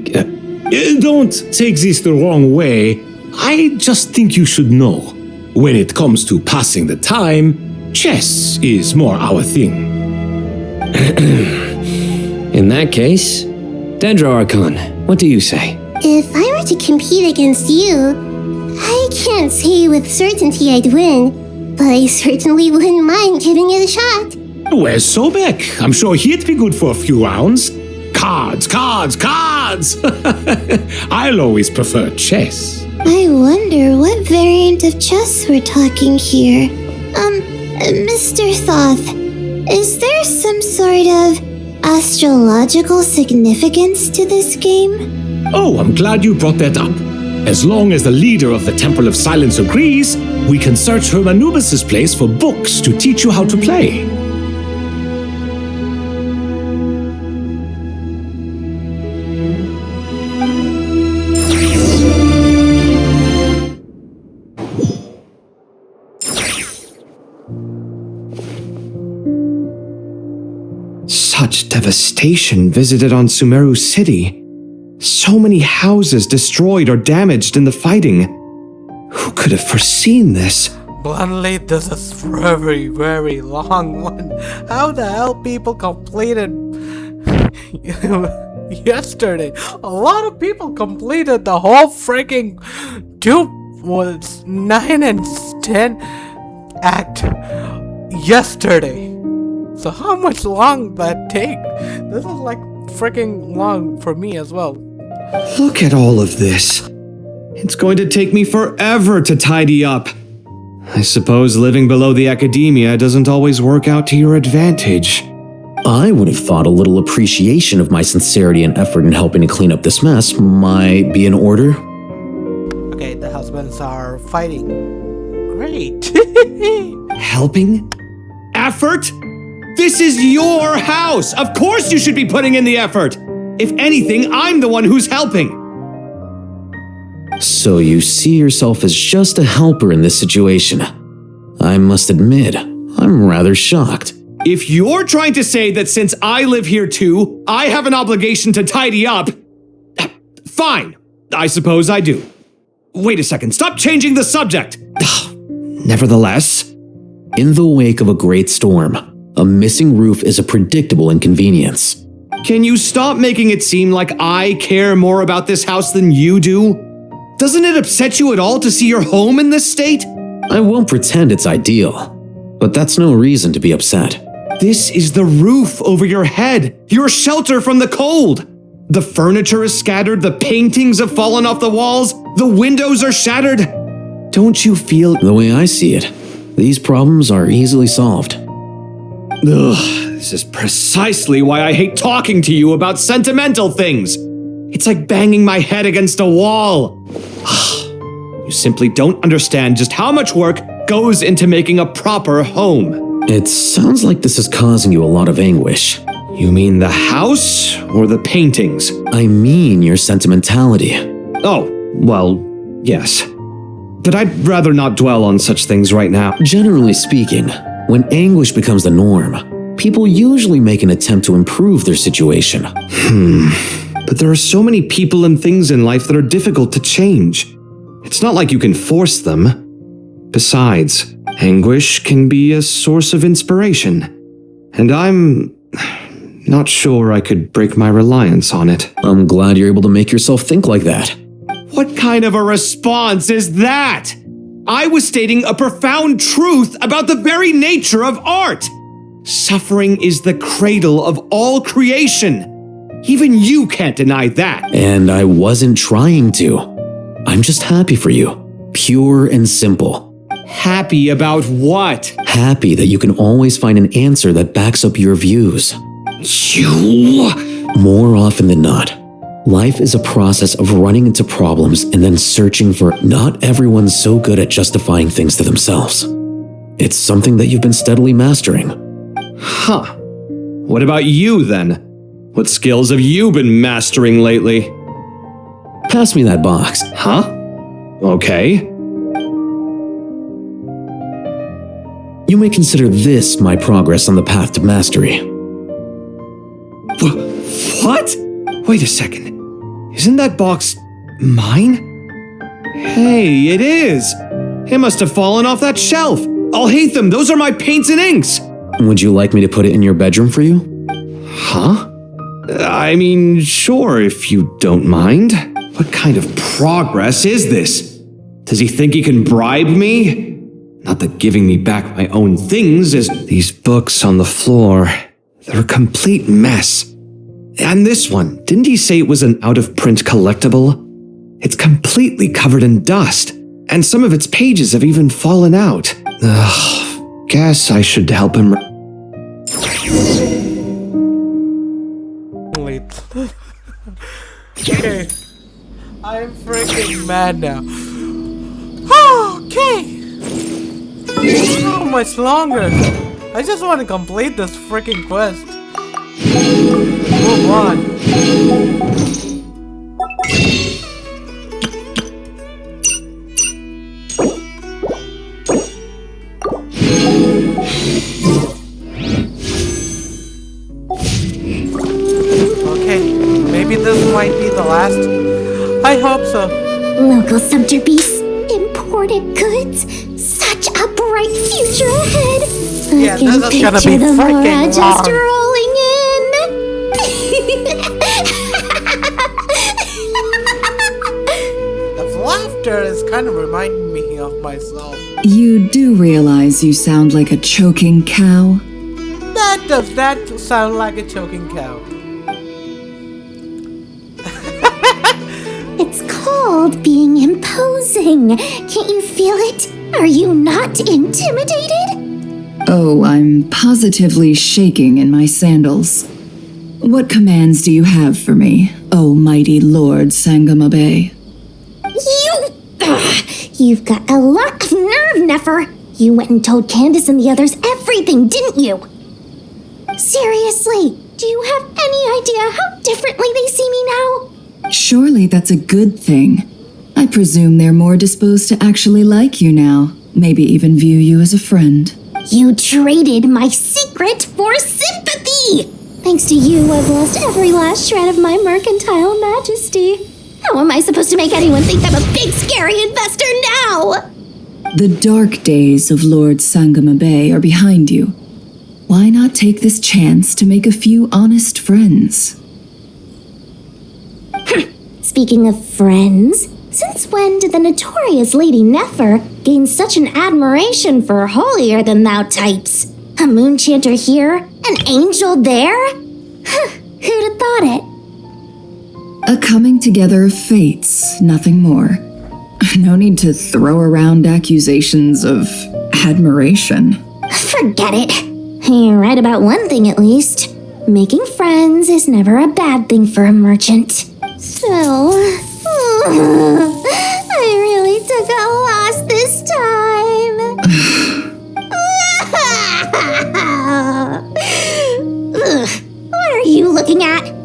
Speaker 4: Don't take this the wrong way. I just think you should know. When it comes to passing the time, chess is more our thing.
Speaker 6: In that case, Dendro Archon, what do you say?
Speaker 12: If I were to compete against you, I can't say with certainty I'd win, but I certainly wouldn't mind giving it a shot.
Speaker 4: Where's Sobek? I'm sure he'd be good for a few rounds. Cards, cards, cards! I'll always prefer chess.
Speaker 12: I wonder what variant of chess we're talking here. Mr. Thoth, is there some sort of astrological significance to this game?
Speaker 4: Oh, I'm glad you brought that up. As long as the leader of the Temple of Silence agrees, we can search Herm Anubis' place for books to teach you how to play.
Speaker 19: Such devastation visited on Sumeru City. So many houses destroyed or damaged in the fighting. Who could have foreseen this?
Speaker 1: Bluntly, this is very, very long one. How the hell people completed yesterday? A lot of people completed the whole freaking 9 and 10 act yesterday. So how much long that take? This is like freaking long for me as well.
Speaker 19: Look at all of this. It's going to take me forever to tidy up. I suppose living below the academia doesn't always work out to your advantage.
Speaker 20: I would have thought a little appreciation of my sincerity and effort in helping to clean up this mess might be in order.
Speaker 1: Okay, the husbands are fighting. Great.
Speaker 19: Helping? Effort? This is your house! Of course you should be putting in the effort! If anything, I'm the one who's helping!
Speaker 20: So you see yourself as just a helper in this situation. I must admit, I'm rather shocked.
Speaker 19: If you're trying to say that since I live here too, I have an obligation to tidy up, fine. I suppose I do. Wait a second, stop changing the subject! Nevertheless,
Speaker 20: in the wake of a great storm, a missing roof is a predictable inconvenience.
Speaker 19: Can you stop making it seem like I care more about this house than you do? Doesn't it upset you at all to see your home in this state?
Speaker 20: I won't pretend it's ideal, but that's no reason to be upset.
Speaker 19: This is the roof over your head, your shelter from the cold. The furniture is scattered, the paintings have fallen off the walls, the windows are shattered. Don't you feel—
Speaker 20: The way I see it, these problems are easily solved.
Speaker 19: Ugh, this is precisely why I hate talking to you about sentimental things. It's like banging my head against a wall. You simply don't understand just how much work goes into making a proper home.
Speaker 20: It sounds like this is causing you a lot of anguish.
Speaker 19: You mean the house or the paintings?
Speaker 20: I mean your sentimentality.
Speaker 19: Oh, well, yes. But I'd rather not dwell on such things right now.
Speaker 20: Generally speaking, when anguish becomes the norm, people usually make an attempt to improve their situation.
Speaker 19: But there are so many people and things in life that are difficult to change. It's not like you can force them. Besides, anguish can be a source of inspiration. And I'm not sure I could break my reliance on it.
Speaker 20: I'm glad you're able to make yourself think like that.
Speaker 19: What kind of a response is that? I was stating a profound truth about the very nature of art. Suffering is the cradle of all creation. Even you can't deny that.
Speaker 20: And I wasn't trying to. I'm just happy for you. Pure and simple.
Speaker 19: Happy about what?
Speaker 20: Happy that you can always find an answer that backs up your views.
Speaker 19: You?
Speaker 20: More often than not, life is a process of running into problems and then searching for— Not everyone's so good at justifying things to themselves. It's something that you've been steadily mastering.
Speaker 19: Huh. What about you then? What skills have you been mastering lately?
Speaker 20: Pass me that box.
Speaker 19: Huh? Okay.
Speaker 20: You may consider this my progress on the path to mastery.
Speaker 19: What? Wait a second. Isn't that box mine? Hey, it is. It must have fallen off that shelf. I'll hate them. Those are my paints and inks.
Speaker 20: Would you like me to put it in your bedroom for you?
Speaker 19: Huh? I mean, sure, if you don't mind. What kind of progress is this? Does he think he can bribe me? Not that giving me back my own things is— These books on the floor, they're a complete mess. And this one, didn't he say it was an out-of-print collectible? It's completely covered in dust, and some of its pages have even fallen out. Ugh, guess I should help him.
Speaker 1: Okay. I'm freaking mad now. Okay. How much longer? I just want to complete this freaking quest. Move on. Okay, maybe this might be the last. I hope so.
Speaker 12: Local sumpter beasts, imported goods, such a bright future ahead.
Speaker 1: Yeah,
Speaker 12: I can
Speaker 1: this is gonna
Speaker 12: picture
Speaker 1: be
Speaker 12: the
Speaker 1: freaking
Speaker 12: Mora just
Speaker 1: long.
Speaker 12: rolling in.
Speaker 1: The laughter is kind of reminding me of myself.
Speaker 5: You do realize you sound like a choking cow?
Speaker 1: That does not sound like a choking cow.
Speaker 12: It's called being imposing. Can't you feel it? Are you not intimidated?
Speaker 5: Oh, I'm positively shaking in my sandals. What commands do you have for me, oh mighty Lord Sangamabe?
Speaker 12: You've got a lot of nerve, Nefer. You went and told Candace and the others everything, didn't you? Seriously, do you have any idea how differently they see me now?
Speaker 5: Surely that's a good thing. I presume they're more disposed to actually like you now, maybe even view you as a friend.
Speaker 12: You traded my secret for sympathy! Thanks to you, I've lost every last shred of my mercantile majesty. How am I supposed to make anyone think I'm a big, scary investor now?
Speaker 5: The dark days of Lord Sangamabe are behind you. Why not take this chance to make a few honest friends?
Speaker 12: Speaking of friends, since when did the notorious Lady Nefer gain such an admiration for holier-than-thou types? A moon chanter here? An angel there? Who'd have thought it?
Speaker 5: A coming together of fates, nothing more. No need to throw around accusations of admiration.
Speaker 12: Forget it. You're right about one thing at least. Making friends is never a bad thing for a merchant. So, I really took a loss this time. What are you looking at?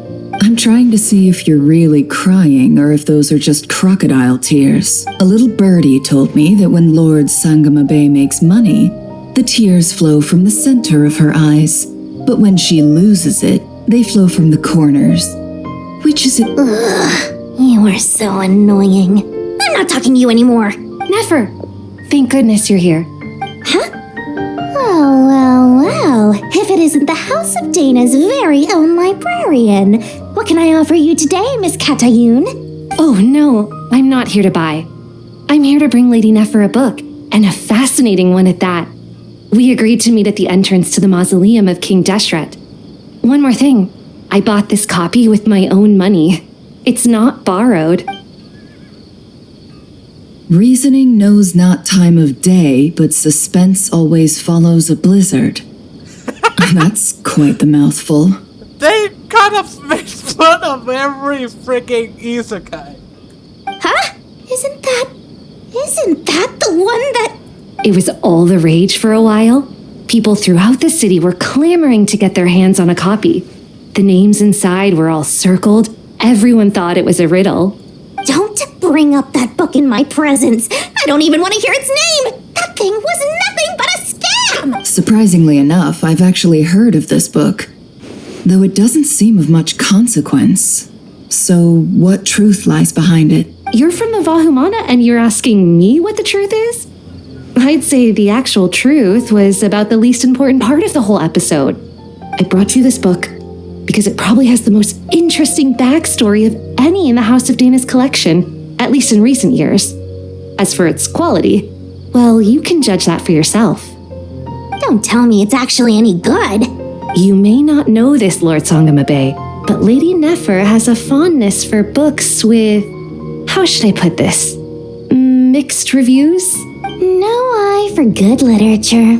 Speaker 5: I'm trying to see if you're really crying or if those are just crocodile tears. A little birdie told me that when Lord Sangamabe makes money, the tears flow from the center of her eyes. But when she loses it, they flow from the corners. Which is it?
Speaker 12: Ugh, you are so annoying. I'm not talking to you anymore.
Speaker 15: Nefer, thank goodness you're here.
Speaker 12: Huh? Oh, well. If it isn't the House of Dana's very own librarian. What can I offer you today, Miss Katayun?
Speaker 15: Oh, no, I'm not here to buy. I'm here to bring Lady Nefer a book, and a fascinating one at that. We agreed to meet at the entrance to the mausoleum of King Deshret. One more thing. I bought this copy with my own money. It's not borrowed.
Speaker 5: Reasoning knows not time of day, but suspense always follows a blizzard. That's quite the mouthful.
Speaker 1: They kind of made fun of every freaking isekai.
Speaker 12: Huh? Isn't that the one that...
Speaker 15: It was all the rage for a while. People throughout the city were clamoring to get their hands on a copy. The names inside were all circled. Everyone thought it was a riddle.
Speaker 12: Don't bring up that book in my presence. I don't even want to hear its name. That thing was nothing but a scam.
Speaker 5: Surprisingly enough, I've actually heard of this book, though it doesn't seem of much consequence. So what truth lies behind it?
Speaker 15: You're from the Vahumana and you're asking me what the truth is? I'd say the actual truth was about the least important part of the whole episode. I brought you this book because it probably has the most interesting backstory of any in the House of Dana's collection, at least in recent years. As for its quality, well, you can judge that for yourself.
Speaker 12: Don't tell me it's actually any good.
Speaker 15: You may not know this, Lord Sangamabe, but Lady Nefer has a fondness for books with
Speaker 21: how should I put this? Mixed reviews?
Speaker 15: No eye for good literature.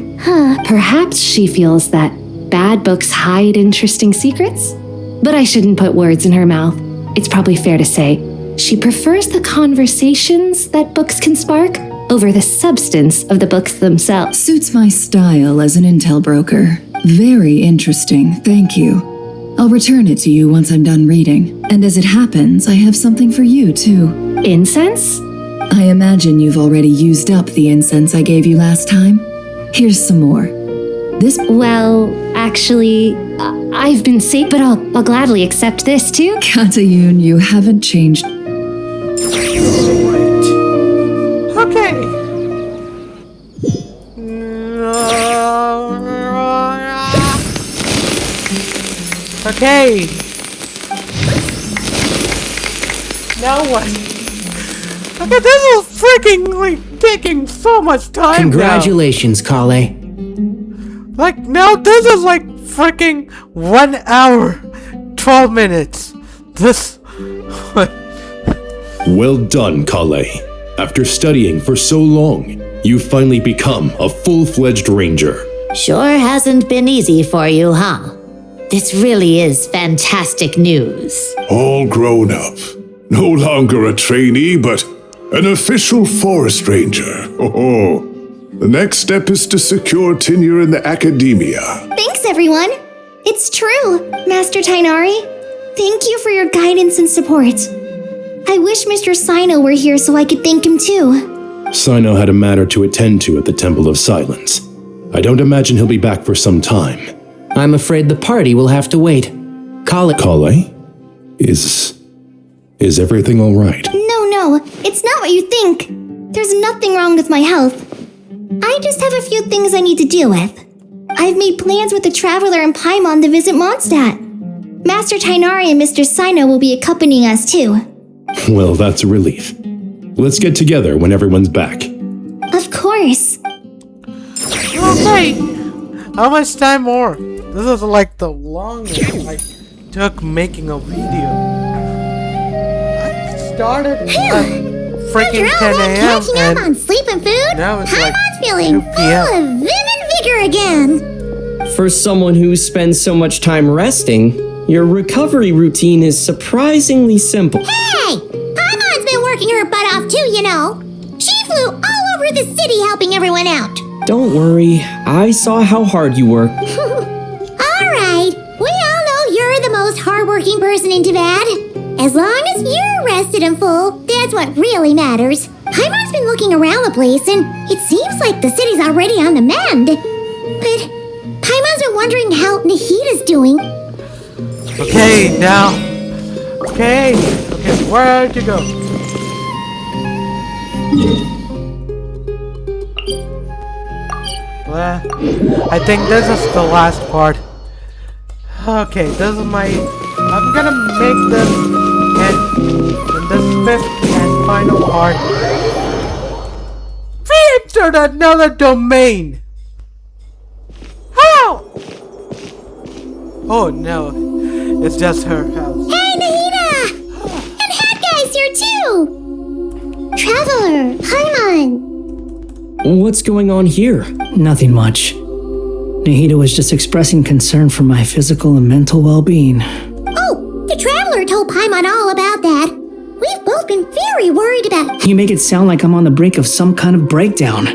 Speaker 21: Perhaps she feels that bad books hide interesting secrets? But I shouldn't put words in her mouth. It's probably fair to say she prefers the conversations that books can spark over the substance of the books themselves.
Speaker 5: Suits my style as an intel broker. Very interesting, thank you. I'll return it to you once I'm done reading. And as it happens, I have something for you, too.
Speaker 21: Incense?
Speaker 5: I imagine you've already used up the incense I gave you last time. Here's some more.
Speaker 21: Well, actually, I've been sick, but I'll gladly accept this, too.
Speaker 5: Katayun, you haven't changed.
Speaker 1: Okay. Okay. Now what? Okay, this is freaking taking so much time.
Speaker 11: Congratulations, Kale.
Speaker 1: Like now, this is like freaking 1 hour, 12 minutes. This.
Speaker 4: Well done, Kale. After studying for so long, you've finally become a full-fledged ranger.
Speaker 22: Sure hasn't been easy for you, huh? This really is fantastic news.
Speaker 23: All grown up. No longer a trainee, but an official forest ranger. Oh, the next step is to secure tenure in the academia.
Speaker 12: Thanks, everyone. It's true, Master Tainari. Thank you for your guidance and support. I wish Mr. Sino were here so I could thank him too.
Speaker 4: Sino had a matter to attend to at the Temple of Silence. I don't imagine he'll be back for some time.
Speaker 11: I'm afraid the party will have to wait.
Speaker 4: Kale? Is everything all right?
Speaker 12: No, it's not what you think. There's nothing wrong with my health. I just have a few things I need to deal with. I've made plans with the Traveler and Paimon to visit Mondstadt. Master Tainari and Mr. Sino will be accompanying us too.
Speaker 4: Well, that's a relief. Let's get together when everyone's back.
Speaker 12: Of course.
Speaker 1: Okay. How much time more? This is like the longest I took making a video. I started at freaking 10 a.m.
Speaker 12: catching up on sleep and food.
Speaker 1: Now it's
Speaker 12: Paimon's feeling
Speaker 1: 2
Speaker 12: full
Speaker 1: p.m.
Speaker 12: of vim and vigor again.
Speaker 10: For someone who spends so much time resting, your recovery routine is surprisingly simple.
Speaker 12: Hey! Paimon's been working her butt off too, you know. She flew all over the city helping everyone out.
Speaker 10: Don't worry, I saw how hard you work.
Speaker 12: Alright, we all know you're the most hardworking person in Tavad. As long as you're rested and full, that's what really matters. Paimon's been looking around the place and it seems like the city's already on the mend. But Paimon's been wondering how Nahita's doing.
Speaker 1: Okay, now. Okay, where to go? I think this is the last part. Okay, this is my... I'm gonna make this and this fifth and final part. We entered another domain! How? Oh no, it's just her house.
Speaker 12: Hey, Nahita! And Hat Guy's here too! Traveler, Paimon!
Speaker 10: What's going on here?
Speaker 14: Nothing much. Nahita was just expressing concern for my physical and mental well-being.
Speaker 12: Oh, the Traveler told Paimon all about that. We've both been very worried about...
Speaker 14: You make it sound like I'm on the brink of some kind of breakdown.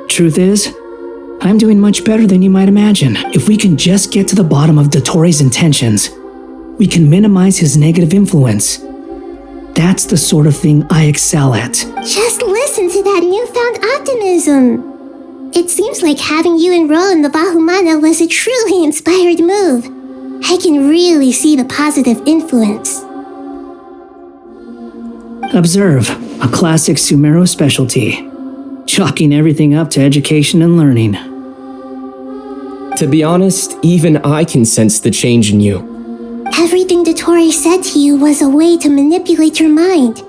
Speaker 14: Truth is, I'm doing much better than you might imagine. If we can just get to the bottom of Dottoro's intentions, we can minimize his negative influence. That's the sort of thing I excel at.
Speaker 12: Just listen to that newfound optimism. It seems like having you enroll in the Bahumana was a truly inspired move. I can really see the positive influence.
Speaker 14: Observe, a classic Sumero specialty. Chalking everything up to education and learning.
Speaker 10: To be honest, even I can sense the change in you.
Speaker 12: Everything Dottori said to you was a way to manipulate your mind.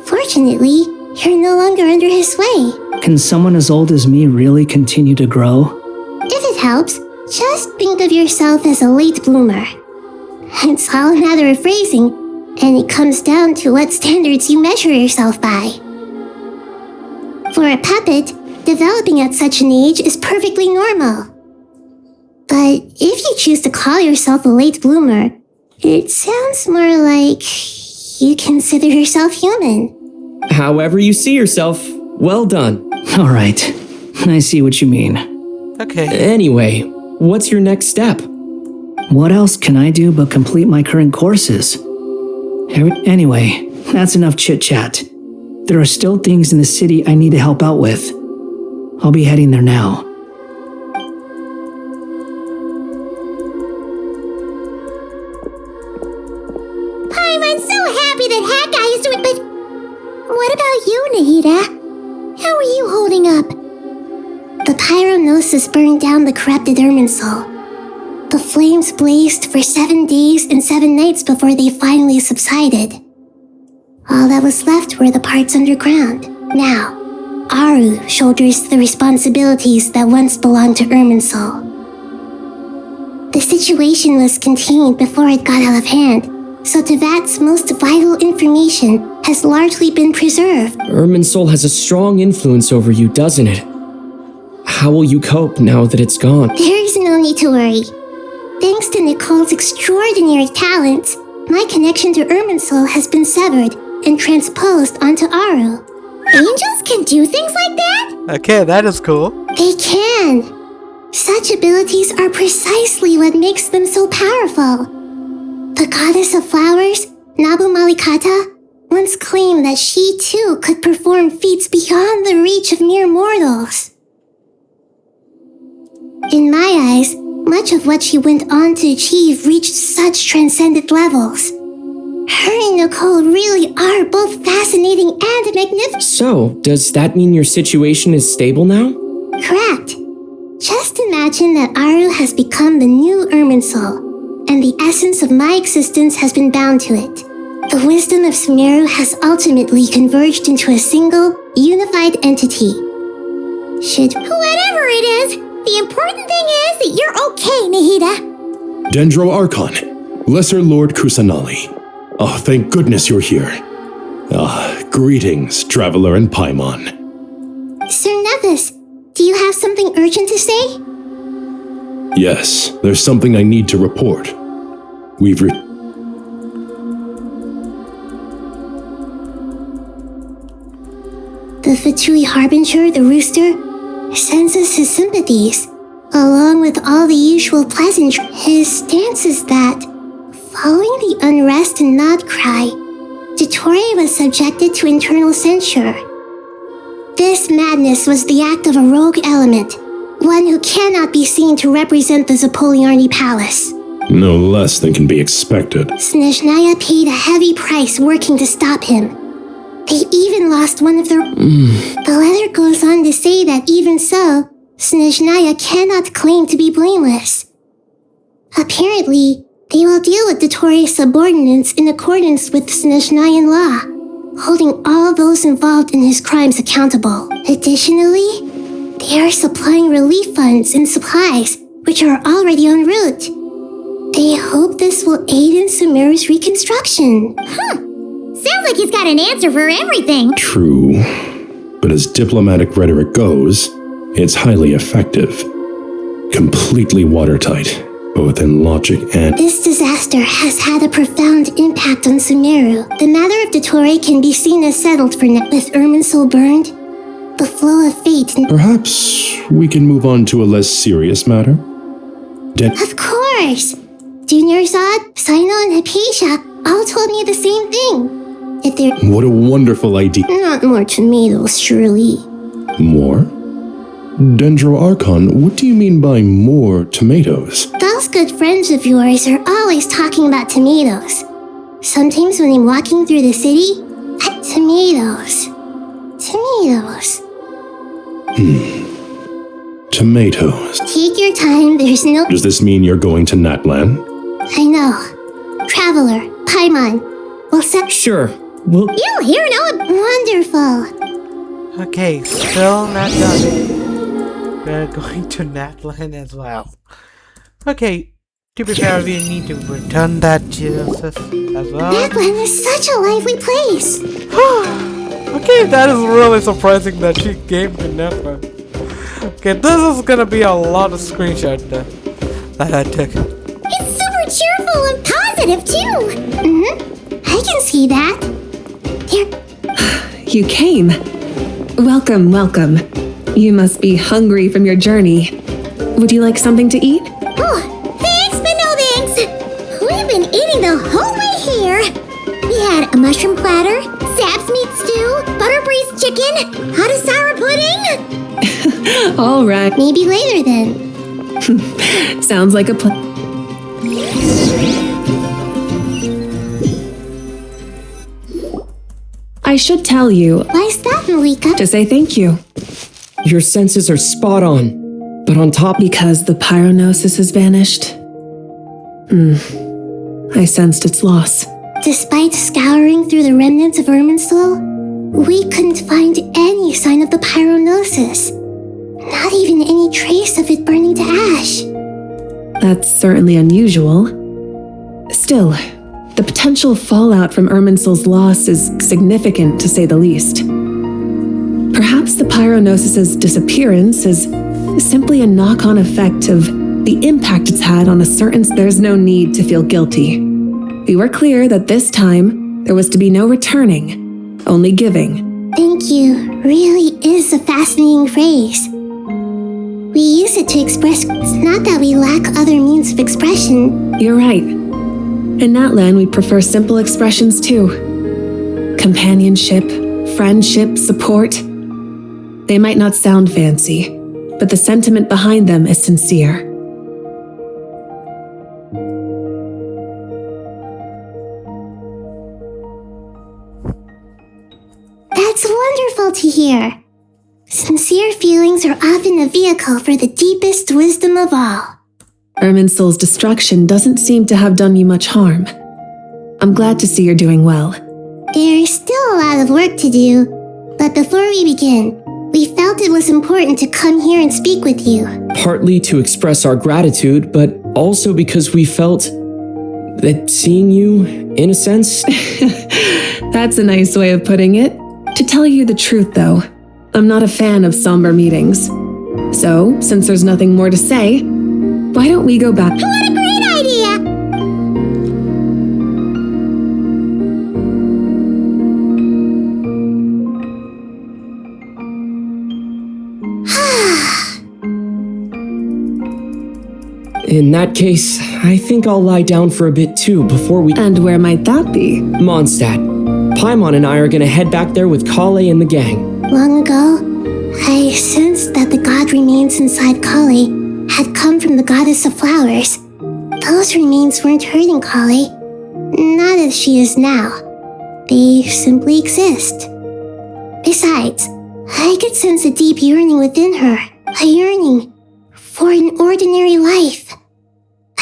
Speaker 12: Fortunately, you're no longer under his sway.
Speaker 14: Can someone as old as me really continue to grow?
Speaker 12: If it helps, just think of yourself as a late bloomer. It's all a matter of phrasing, And it comes down to what standards you measure yourself by. For a puppet, developing at such an age is perfectly normal. But if you choose to call yourself a late bloomer, it sounds more like you consider yourself human.
Speaker 10: However you see yourself, well done.
Speaker 14: All right, I see what you mean.
Speaker 1: Okay.
Speaker 10: Anyway, what's your next step?
Speaker 14: What else can I do but complete my current courses? Anyway, that's enough chit-chat. There are still things in the city I need to help out with. I'll be heading there now.
Speaker 12: I'm so happy that Hat Guy is doing, but what about you, Nahida? How are you holding up? The pyronosis burned down the corrupted Irminsul. The flames blazed for 7 days and 7 nights before they finally subsided. All that was left were the parts underground. Now, Aru shoulders the responsibilities that once belonged to Irminsul. The situation was contained before it got out of hand, so Tevat's most vital information has largely been preserved.
Speaker 10: Irminsul has a strong influence over you, doesn't it? How will you cope now that it's gone?
Speaker 12: There is no need to worry. Thanks to Nicole's extraordinary talents, my connection to Irminsul has been severed and transposed onto Aru. Angels can do things like that?
Speaker 1: Okay, that is cool.
Speaker 12: They can. Such abilities are precisely what makes them so powerful. The goddess of flowers, Nabu Malikata, once claimed that she too could perform feats beyond the reach of mere mortals. In my eyes, much of what she went on to achieve reached such transcendent levels. Her and Nicole really are both fascinating and magnificent.
Speaker 10: So, does that mean your situation is stable now?
Speaker 12: Correct. Just imagine that Aru has become the new Irminsul, and the essence of my existence has been bound to it. The wisdom of Sumeru has ultimately converged into a single, unified entity. Whatever it is, the important thing is that you're okay, Nahida.
Speaker 2: Dendro Archon, Lesser Lord Kusanali. Oh, thank goodness you're here. Greetings, Traveler and Paimon.
Speaker 12: Sir Nevis, do you have something urgent to say?
Speaker 2: Yes, there's something I need to report.
Speaker 12: The Fatui Harbinger, the rooster, sends us his sympathies, along with all the usual pleasantries. His stance is that, following the unrest and Nod Cry, Dottore was subjected to internal censure. This madness was the act of a rogue element, one who cannot be seen to represent the Zapoliarni Palace.
Speaker 2: No less than can be expected.
Speaker 12: Snezhnaya paid a heavy price working to stop him. They even lost one of their... The letter goes on to say that even so, Snezhnaya cannot claim to be blameless. Apparently, they will deal with Dottore's subordinates in accordance with Snezhnayan law, holding all those involved in his crimes accountable. Additionally, they are supplying relief funds and supplies, which are already en route. They hope this will aid in Sumeru's reconstruction. Sounds like he's got an answer for everything.
Speaker 2: True, but as diplomatic rhetoric goes, it's highly effective. Completely watertight, both in logic and...
Speaker 12: This disaster has had a profound impact on Sumeru. The matter of Dottore can be seen as settled for now. With Irminsul burned, the flow of fate...
Speaker 2: Perhaps we can move on to a less serious matter?
Speaker 12: Of course! Junior Zod, Sino, and Hypatia all told me the same thing. If they're...
Speaker 2: What a wonderful idea.
Speaker 12: Not more tomatoes, surely.
Speaker 2: More? Dendro Archon, what do you mean by more tomatoes?
Speaker 12: Those good friends of yours are always talking about tomatoes. Sometimes when I'm walking through the city, tomatoes. Tomatoes.
Speaker 2: Tomatoes.
Speaker 12: Take your time, there's no...
Speaker 2: Does this mean you're going to Natlan?
Speaker 12: I know. Traveler, Paimon, we'll set...
Speaker 10: Sure, we'll...
Speaker 12: You here now? Wonderful.
Speaker 1: Okay, still not done. We're going to Natlan as well. Okay, To be fair, we need to return that Jesus as well.
Speaker 12: Netland is such a lively place.
Speaker 1: Okay, that is really surprising that she came to Netland. Okay, this is gonna be a lot of screenshots that I took.
Speaker 12: It's super cheerful and positive too. I can see that. Here.
Speaker 7: You came. Welcome, welcome. You must be hungry from your journey. Would you like something to eat?
Speaker 12: Oh, thanks, but no thanks. We've been eating the whole way here. We had a mushroom platter, sap's meat stew, butter braised chicken, hot and sour pudding.
Speaker 7: All right.
Speaker 12: Maybe later then.
Speaker 7: Sounds like a plan. I should tell you.
Speaker 12: Why's that, Malika?
Speaker 7: To say thank you.
Speaker 10: Your senses are spot on, but on top.
Speaker 7: Because the pyronosis has vanished. I sensed its loss.
Speaker 12: Despite scouring through the remnants of Irminsul, we couldn't find any sign of the pyronosis. Not even any trace of it burning to ash.
Speaker 7: That's certainly unusual. Still, the potential fallout from Irminsul's loss is significant to say the least. Perhaps the pyronosis's disappearance is simply a knock-on effect of the impact it's had on a certain... There's no need to feel guilty. We were clear that this time there was to be no returning, only giving.
Speaker 12: Thank you really is a fascinating phrase. We use it to express. It's not that we lack other means of expression.
Speaker 7: You're right. In Natlan, we prefer simple expressions too. Companionship, friendship, support. They might not sound fancy, but the sentiment behind them is sincere.
Speaker 12: That's wonderful to hear. Sincere feelings are often a vehicle for the deepest wisdom of all.
Speaker 7: Irminsul's destruction doesn't seem to have done you much harm. I'm glad to see you're doing well.
Speaker 12: There's still a lot of work to do, but before we begin, we felt it was important to come here and speak with you.
Speaker 10: Partly to express our gratitude, but also because we felt that seeing you, in a sense...
Speaker 7: That's a nice way of putting it. To tell you the truth, though, I'm not a fan of somber meetings. So, since there's nothing more to say, why don't we go back?
Speaker 12: What a great idea!
Speaker 10: In that case, I think I'll lie down for a bit too before we...
Speaker 7: And where might that be?
Speaker 10: Mondstadt. Paimon and I are gonna head back there with Kale and the gang.
Speaker 12: Long ago, I sensed that the god remains inside Kale had come from the goddess of flowers. Those remains weren't hurting Kale, not as she is now. They simply exist. Besides, I could sense a deep yearning within her, a yearning for an ordinary life,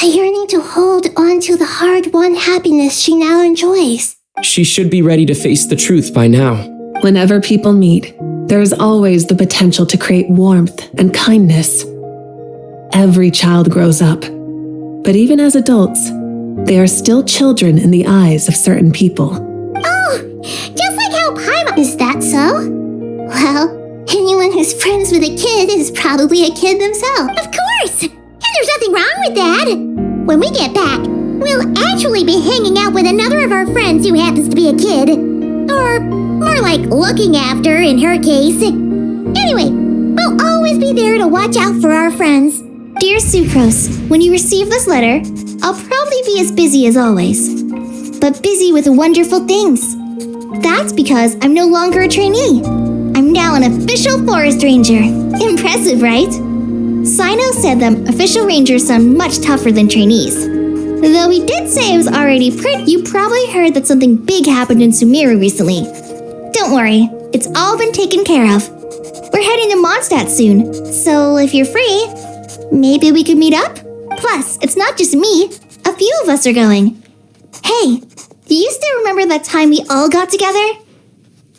Speaker 12: a yearning to hold on to the hard-won happiness she now enjoys.
Speaker 10: She should be ready to face the truth by now.
Speaker 7: Whenever people meet, there is always the potential to create warmth and kindness. Every child grows up, but even as adults, they are still children in the eyes of certain people.
Speaker 12: Oh, just like how Paimon. Is that so? Well, anyone who's friends with a kid is probably a kid themselves. Of course! And there's nothing wrong with that. When we get back, we'll actually be hanging out with another of our friends who happens to be a kid. Or more like looking after, in her case. Anyway, we'll always be there to watch out for our friends.
Speaker 8: Dear Sucrose, when you receive this letter, I'll probably be as busy as always. But busy with wonderful things. That's because I'm no longer a trainee. I'm now an official forest ranger. Impressive, right? Sino said that official rangers sound much tougher than trainees. Though he did say it was already you probably heard that something big happened in Sumeru recently. Don't worry, it's all been taken care of. We're heading to Mondstadt soon, so if you're free, maybe we could meet up? Plus, it's not just me, a few of us are going. Hey, do you still remember that time we all got together?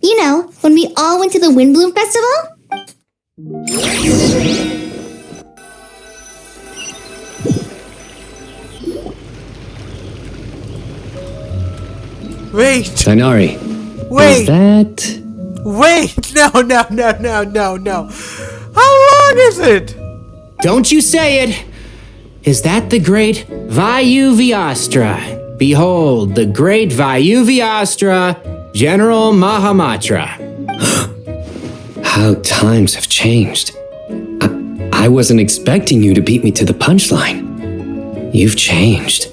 Speaker 8: You know, when we all went to the Windbloom Festival?
Speaker 1: Wait.
Speaker 6: Tainari.
Speaker 1: Wait.
Speaker 6: Is that...
Speaker 1: Wait. No. How long is it?
Speaker 3: Don't you say it! Is that the great Vayuvyastra? Behold, the great Vayuvyastra, General Mahamatra.
Speaker 6: How times have changed. I wasn't expecting you to beat me to the punchline. You've changed.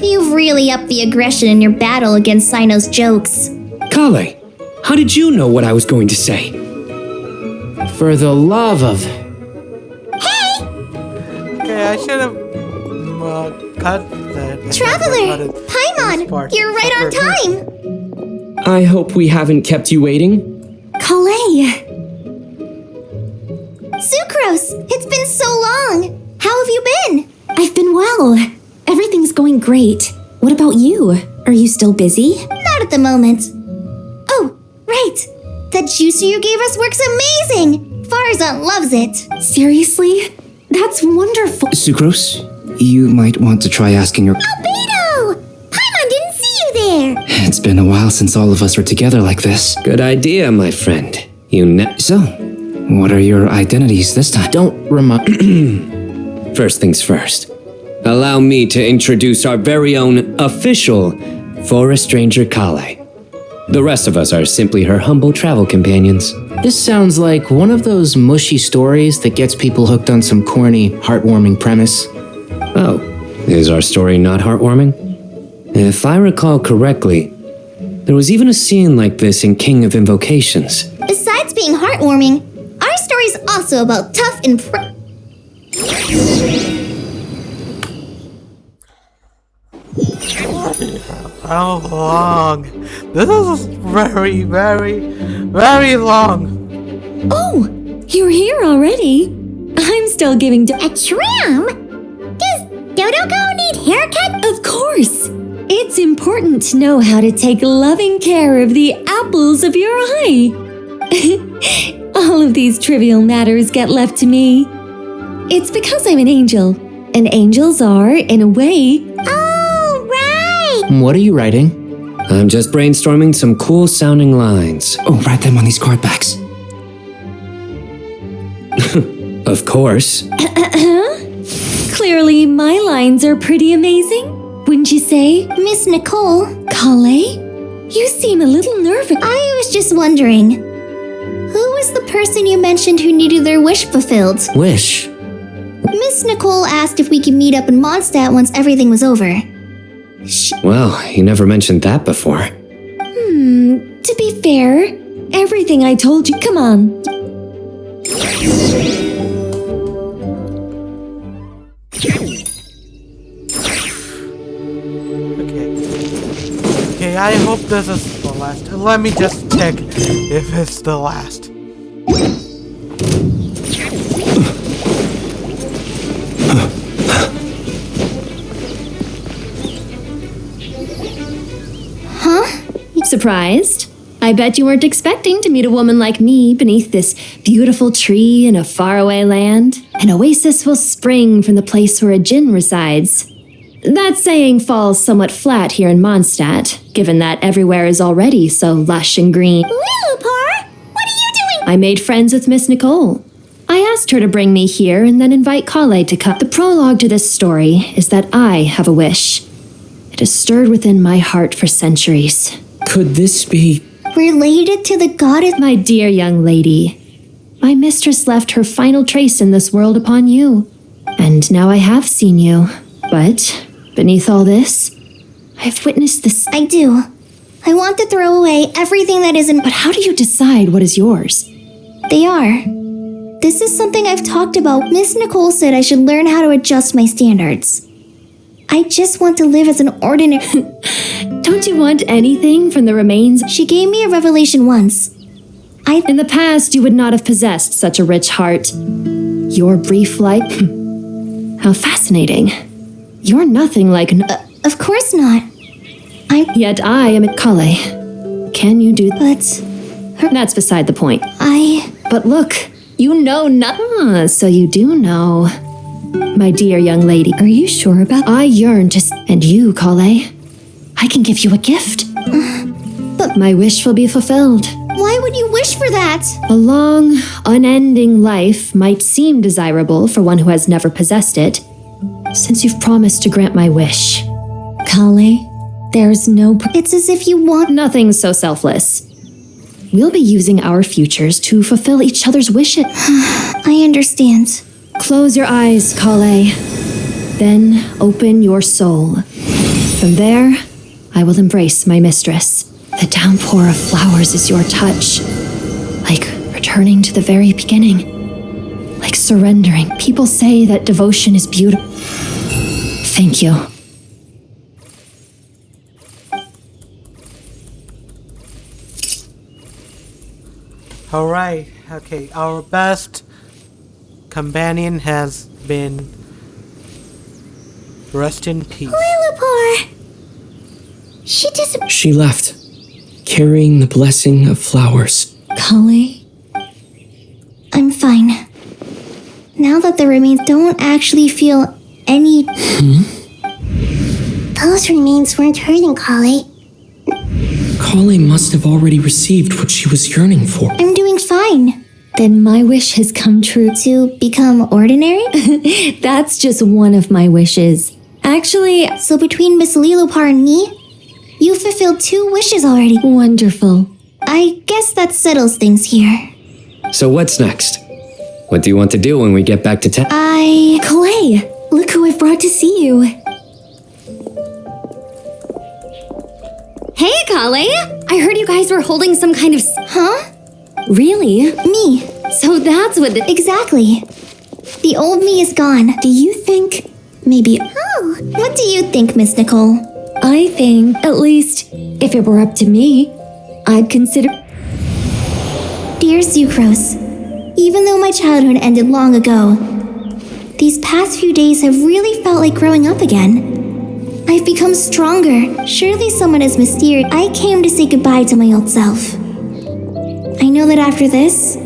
Speaker 8: You've really upped the aggression in your battle against Sino's jokes.
Speaker 6: Kale, how did you know what I was going to say?
Speaker 3: For the love of...
Speaker 1: Okay, I should have cut that.
Speaker 8: Traveler! Paimon! You're right on time!
Speaker 10: I hope we haven't kept you waiting.
Speaker 15: Kalei!
Speaker 8: Sucrose! It's been so long! How have you been?
Speaker 15: I've been well. Everything's going great. What about you? Are you still busy?
Speaker 8: Not at the moment. Oh, right! That juicer you gave us works amazing! Farzan loves it!
Speaker 15: Seriously? That's wonderful.
Speaker 17: Sucrose, you might want to try asking your...
Speaker 12: Albedo! Paimon didn't see you there!
Speaker 17: It's been a while since all of us were together like this.
Speaker 6: Good idea, my friend.
Speaker 17: So, what are your identities this time?
Speaker 3: Don't remind...
Speaker 6: First things first. Allow me to introduce our very own official Forest Ranger Kale. The rest of us are simply her humble travel companions.
Speaker 3: This sounds like one of those mushy stories that gets people hooked on some corny, heartwarming premise.
Speaker 6: Oh, is our story not heartwarming? If I recall correctly, there was even a scene like this in King of Invocations.
Speaker 8: Besides being heartwarming, our story's also about tough and
Speaker 1: How long? This is very, very, very long.
Speaker 15: Oh, you're here already? I'm still giving
Speaker 12: A trim? Does Dodoko need haircut?
Speaker 15: Of course! It's important to know how to take loving care of the apples of your eye. All of these trivial matters get left to me. It's because I'm an angel, and angels are, in a way...
Speaker 12: Oh, right!
Speaker 3: What are you writing?
Speaker 6: I'm just brainstorming some cool-sounding lines.
Speaker 17: Oh, write them on these card backs.
Speaker 6: Of course.
Speaker 15: Clearly, my lines are pretty amazing, wouldn't you say?
Speaker 8: Miss Nicole.
Speaker 15: Kale? You seem a little nervous.
Speaker 8: I was just wondering, who was the person you mentioned who needed their wish fulfilled?
Speaker 6: Wish?
Speaker 8: Miss Nicole asked if we could meet up in Mondstadt once everything was over.
Speaker 6: Well, you never mentioned that before.
Speaker 15: To be fair, everything I told you... Come on.
Speaker 1: Okay, I hope this is the last. Let me just check if it's the last.
Speaker 21: Surprised? I bet you weren't expecting to meet a woman like me beneath this beautiful tree in a faraway land. An oasis will spring from the place where a djinn resides. That saying falls somewhat flat here in Mondstadt, given that everywhere is already so lush and green.
Speaker 12: Lilipar, what are you doing?
Speaker 21: I made friends with Miss Nicole. I asked her to bring me here and then invite Kale to come. The prologue to this story is that I have a wish. It has stirred within my heart for centuries.
Speaker 10: Could this be...
Speaker 8: Related to the goddess?
Speaker 21: My dear young lady, my mistress left her final trace in this world upon you. And now I have seen you. But beneath all this, I've witnessed this.
Speaker 8: I do. I want to throw away everything that isn't.
Speaker 21: But how do you decide what is yours?
Speaker 8: They are. This is something I've talked about. Miss Nicole said I should learn how to adjust my standards. I just want to live as an ordinary...
Speaker 21: Don't you want anything from the remains?
Speaker 8: She gave me a revelation once.
Speaker 21: In the past, you would not have possessed such a rich heart. Your brief life... How fascinating. You're nothing like...
Speaker 8: Of course not.
Speaker 21: Yet I am at Kale. Can you do...
Speaker 8: But...
Speaker 21: That's beside the point.
Speaker 8: I...
Speaker 21: But look, you know nothing. So you do know. My dear young lady, are you sure about... I yearn to... And you, Kale? I can give you a gift.
Speaker 8: But
Speaker 21: my wish will be fulfilled.
Speaker 8: Why would you wish for that?
Speaker 21: A long, unending life might seem desirable for one who has never possessed it, since you've promised to grant my wish. Kale, there's no...
Speaker 8: It's as if you want...
Speaker 21: Nothing so selfless. We'll be using our futures to fulfill each other's wishes.
Speaker 8: I understand.
Speaker 21: Close your eyes, Kale. Then open your soul. From there, I will embrace my mistress. The downpour of flowers is your touch. Like returning to the very beginning. Like surrendering. People say that devotion is beautiful. Thank you.
Speaker 1: Alright, okay, our best companion has been... Rest in peace.
Speaker 12: Lillipore!
Speaker 10: She left, carrying the blessing of flowers.
Speaker 21: Kale?
Speaker 8: I'm fine. Now that the remains don't actually feel any...
Speaker 12: Those remains weren't hurting, Kale.
Speaker 10: Kale must have already received what she was yearning for.
Speaker 8: I'm doing fine.
Speaker 21: Then my wish has come true.
Speaker 8: To become ordinary?
Speaker 21: That's just one of my wishes. Actually...
Speaker 8: So between Miss Lillipore and me, you fulfilled 2 wishes already.
Speaker 21: Wonderful.
Speaker 8: I guess that settles things here.
Speaker 6: So what's next? What do you want to do when we get back to town?
Speaker 21: Clay! Look who I've brought to see you.
Speaker 15: Hey, Kale! I heard you guys were holding some kind of...
Speaker 8: Huh?
Speaker 21: Really?
Speaker 8: Me.
Speaker 15: So that's what
Speaker 8: Exactly. The old me is gone.
Speaker 21: Do you think...
Speaker 8: Maybe...
Speaker 12: Oh!
Speaker 8: What do you think, Miss Nicole?
Speaker 21: I think, at least, if it were up to me, I'd consider...
Speaker 8: Dear Sucrose, even though my childhood ended long ago, these past few days have really felt like growing up again. I've become stronger. Surely someone as mysterious. I came to say goodbye to my old self. I know that after this,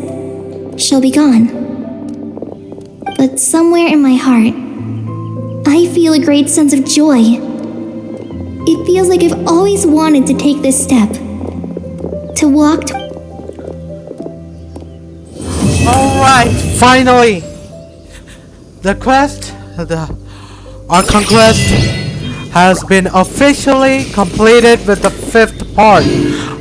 Speaker 8: she'll be gone. But somewhere in my heart, I feel a great sense of joy. It feels like I've always wanted to take this step. To walk
Speaker 1: Alright, finally! The quest, the Archon quest, has been officially completed with the 5th part.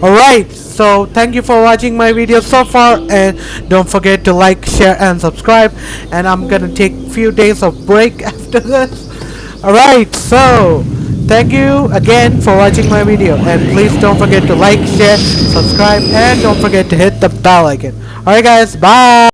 Speaker 1: Alright, so thank you for watching my video so far, and don't forget to like, share, and subscribe. And I'm gonna take a few days of break after this. Alright, so thank you again for watching my video, and please don't forget to like, share, subscribe, and don't forget to hit the bell icon. Alright guys, bye!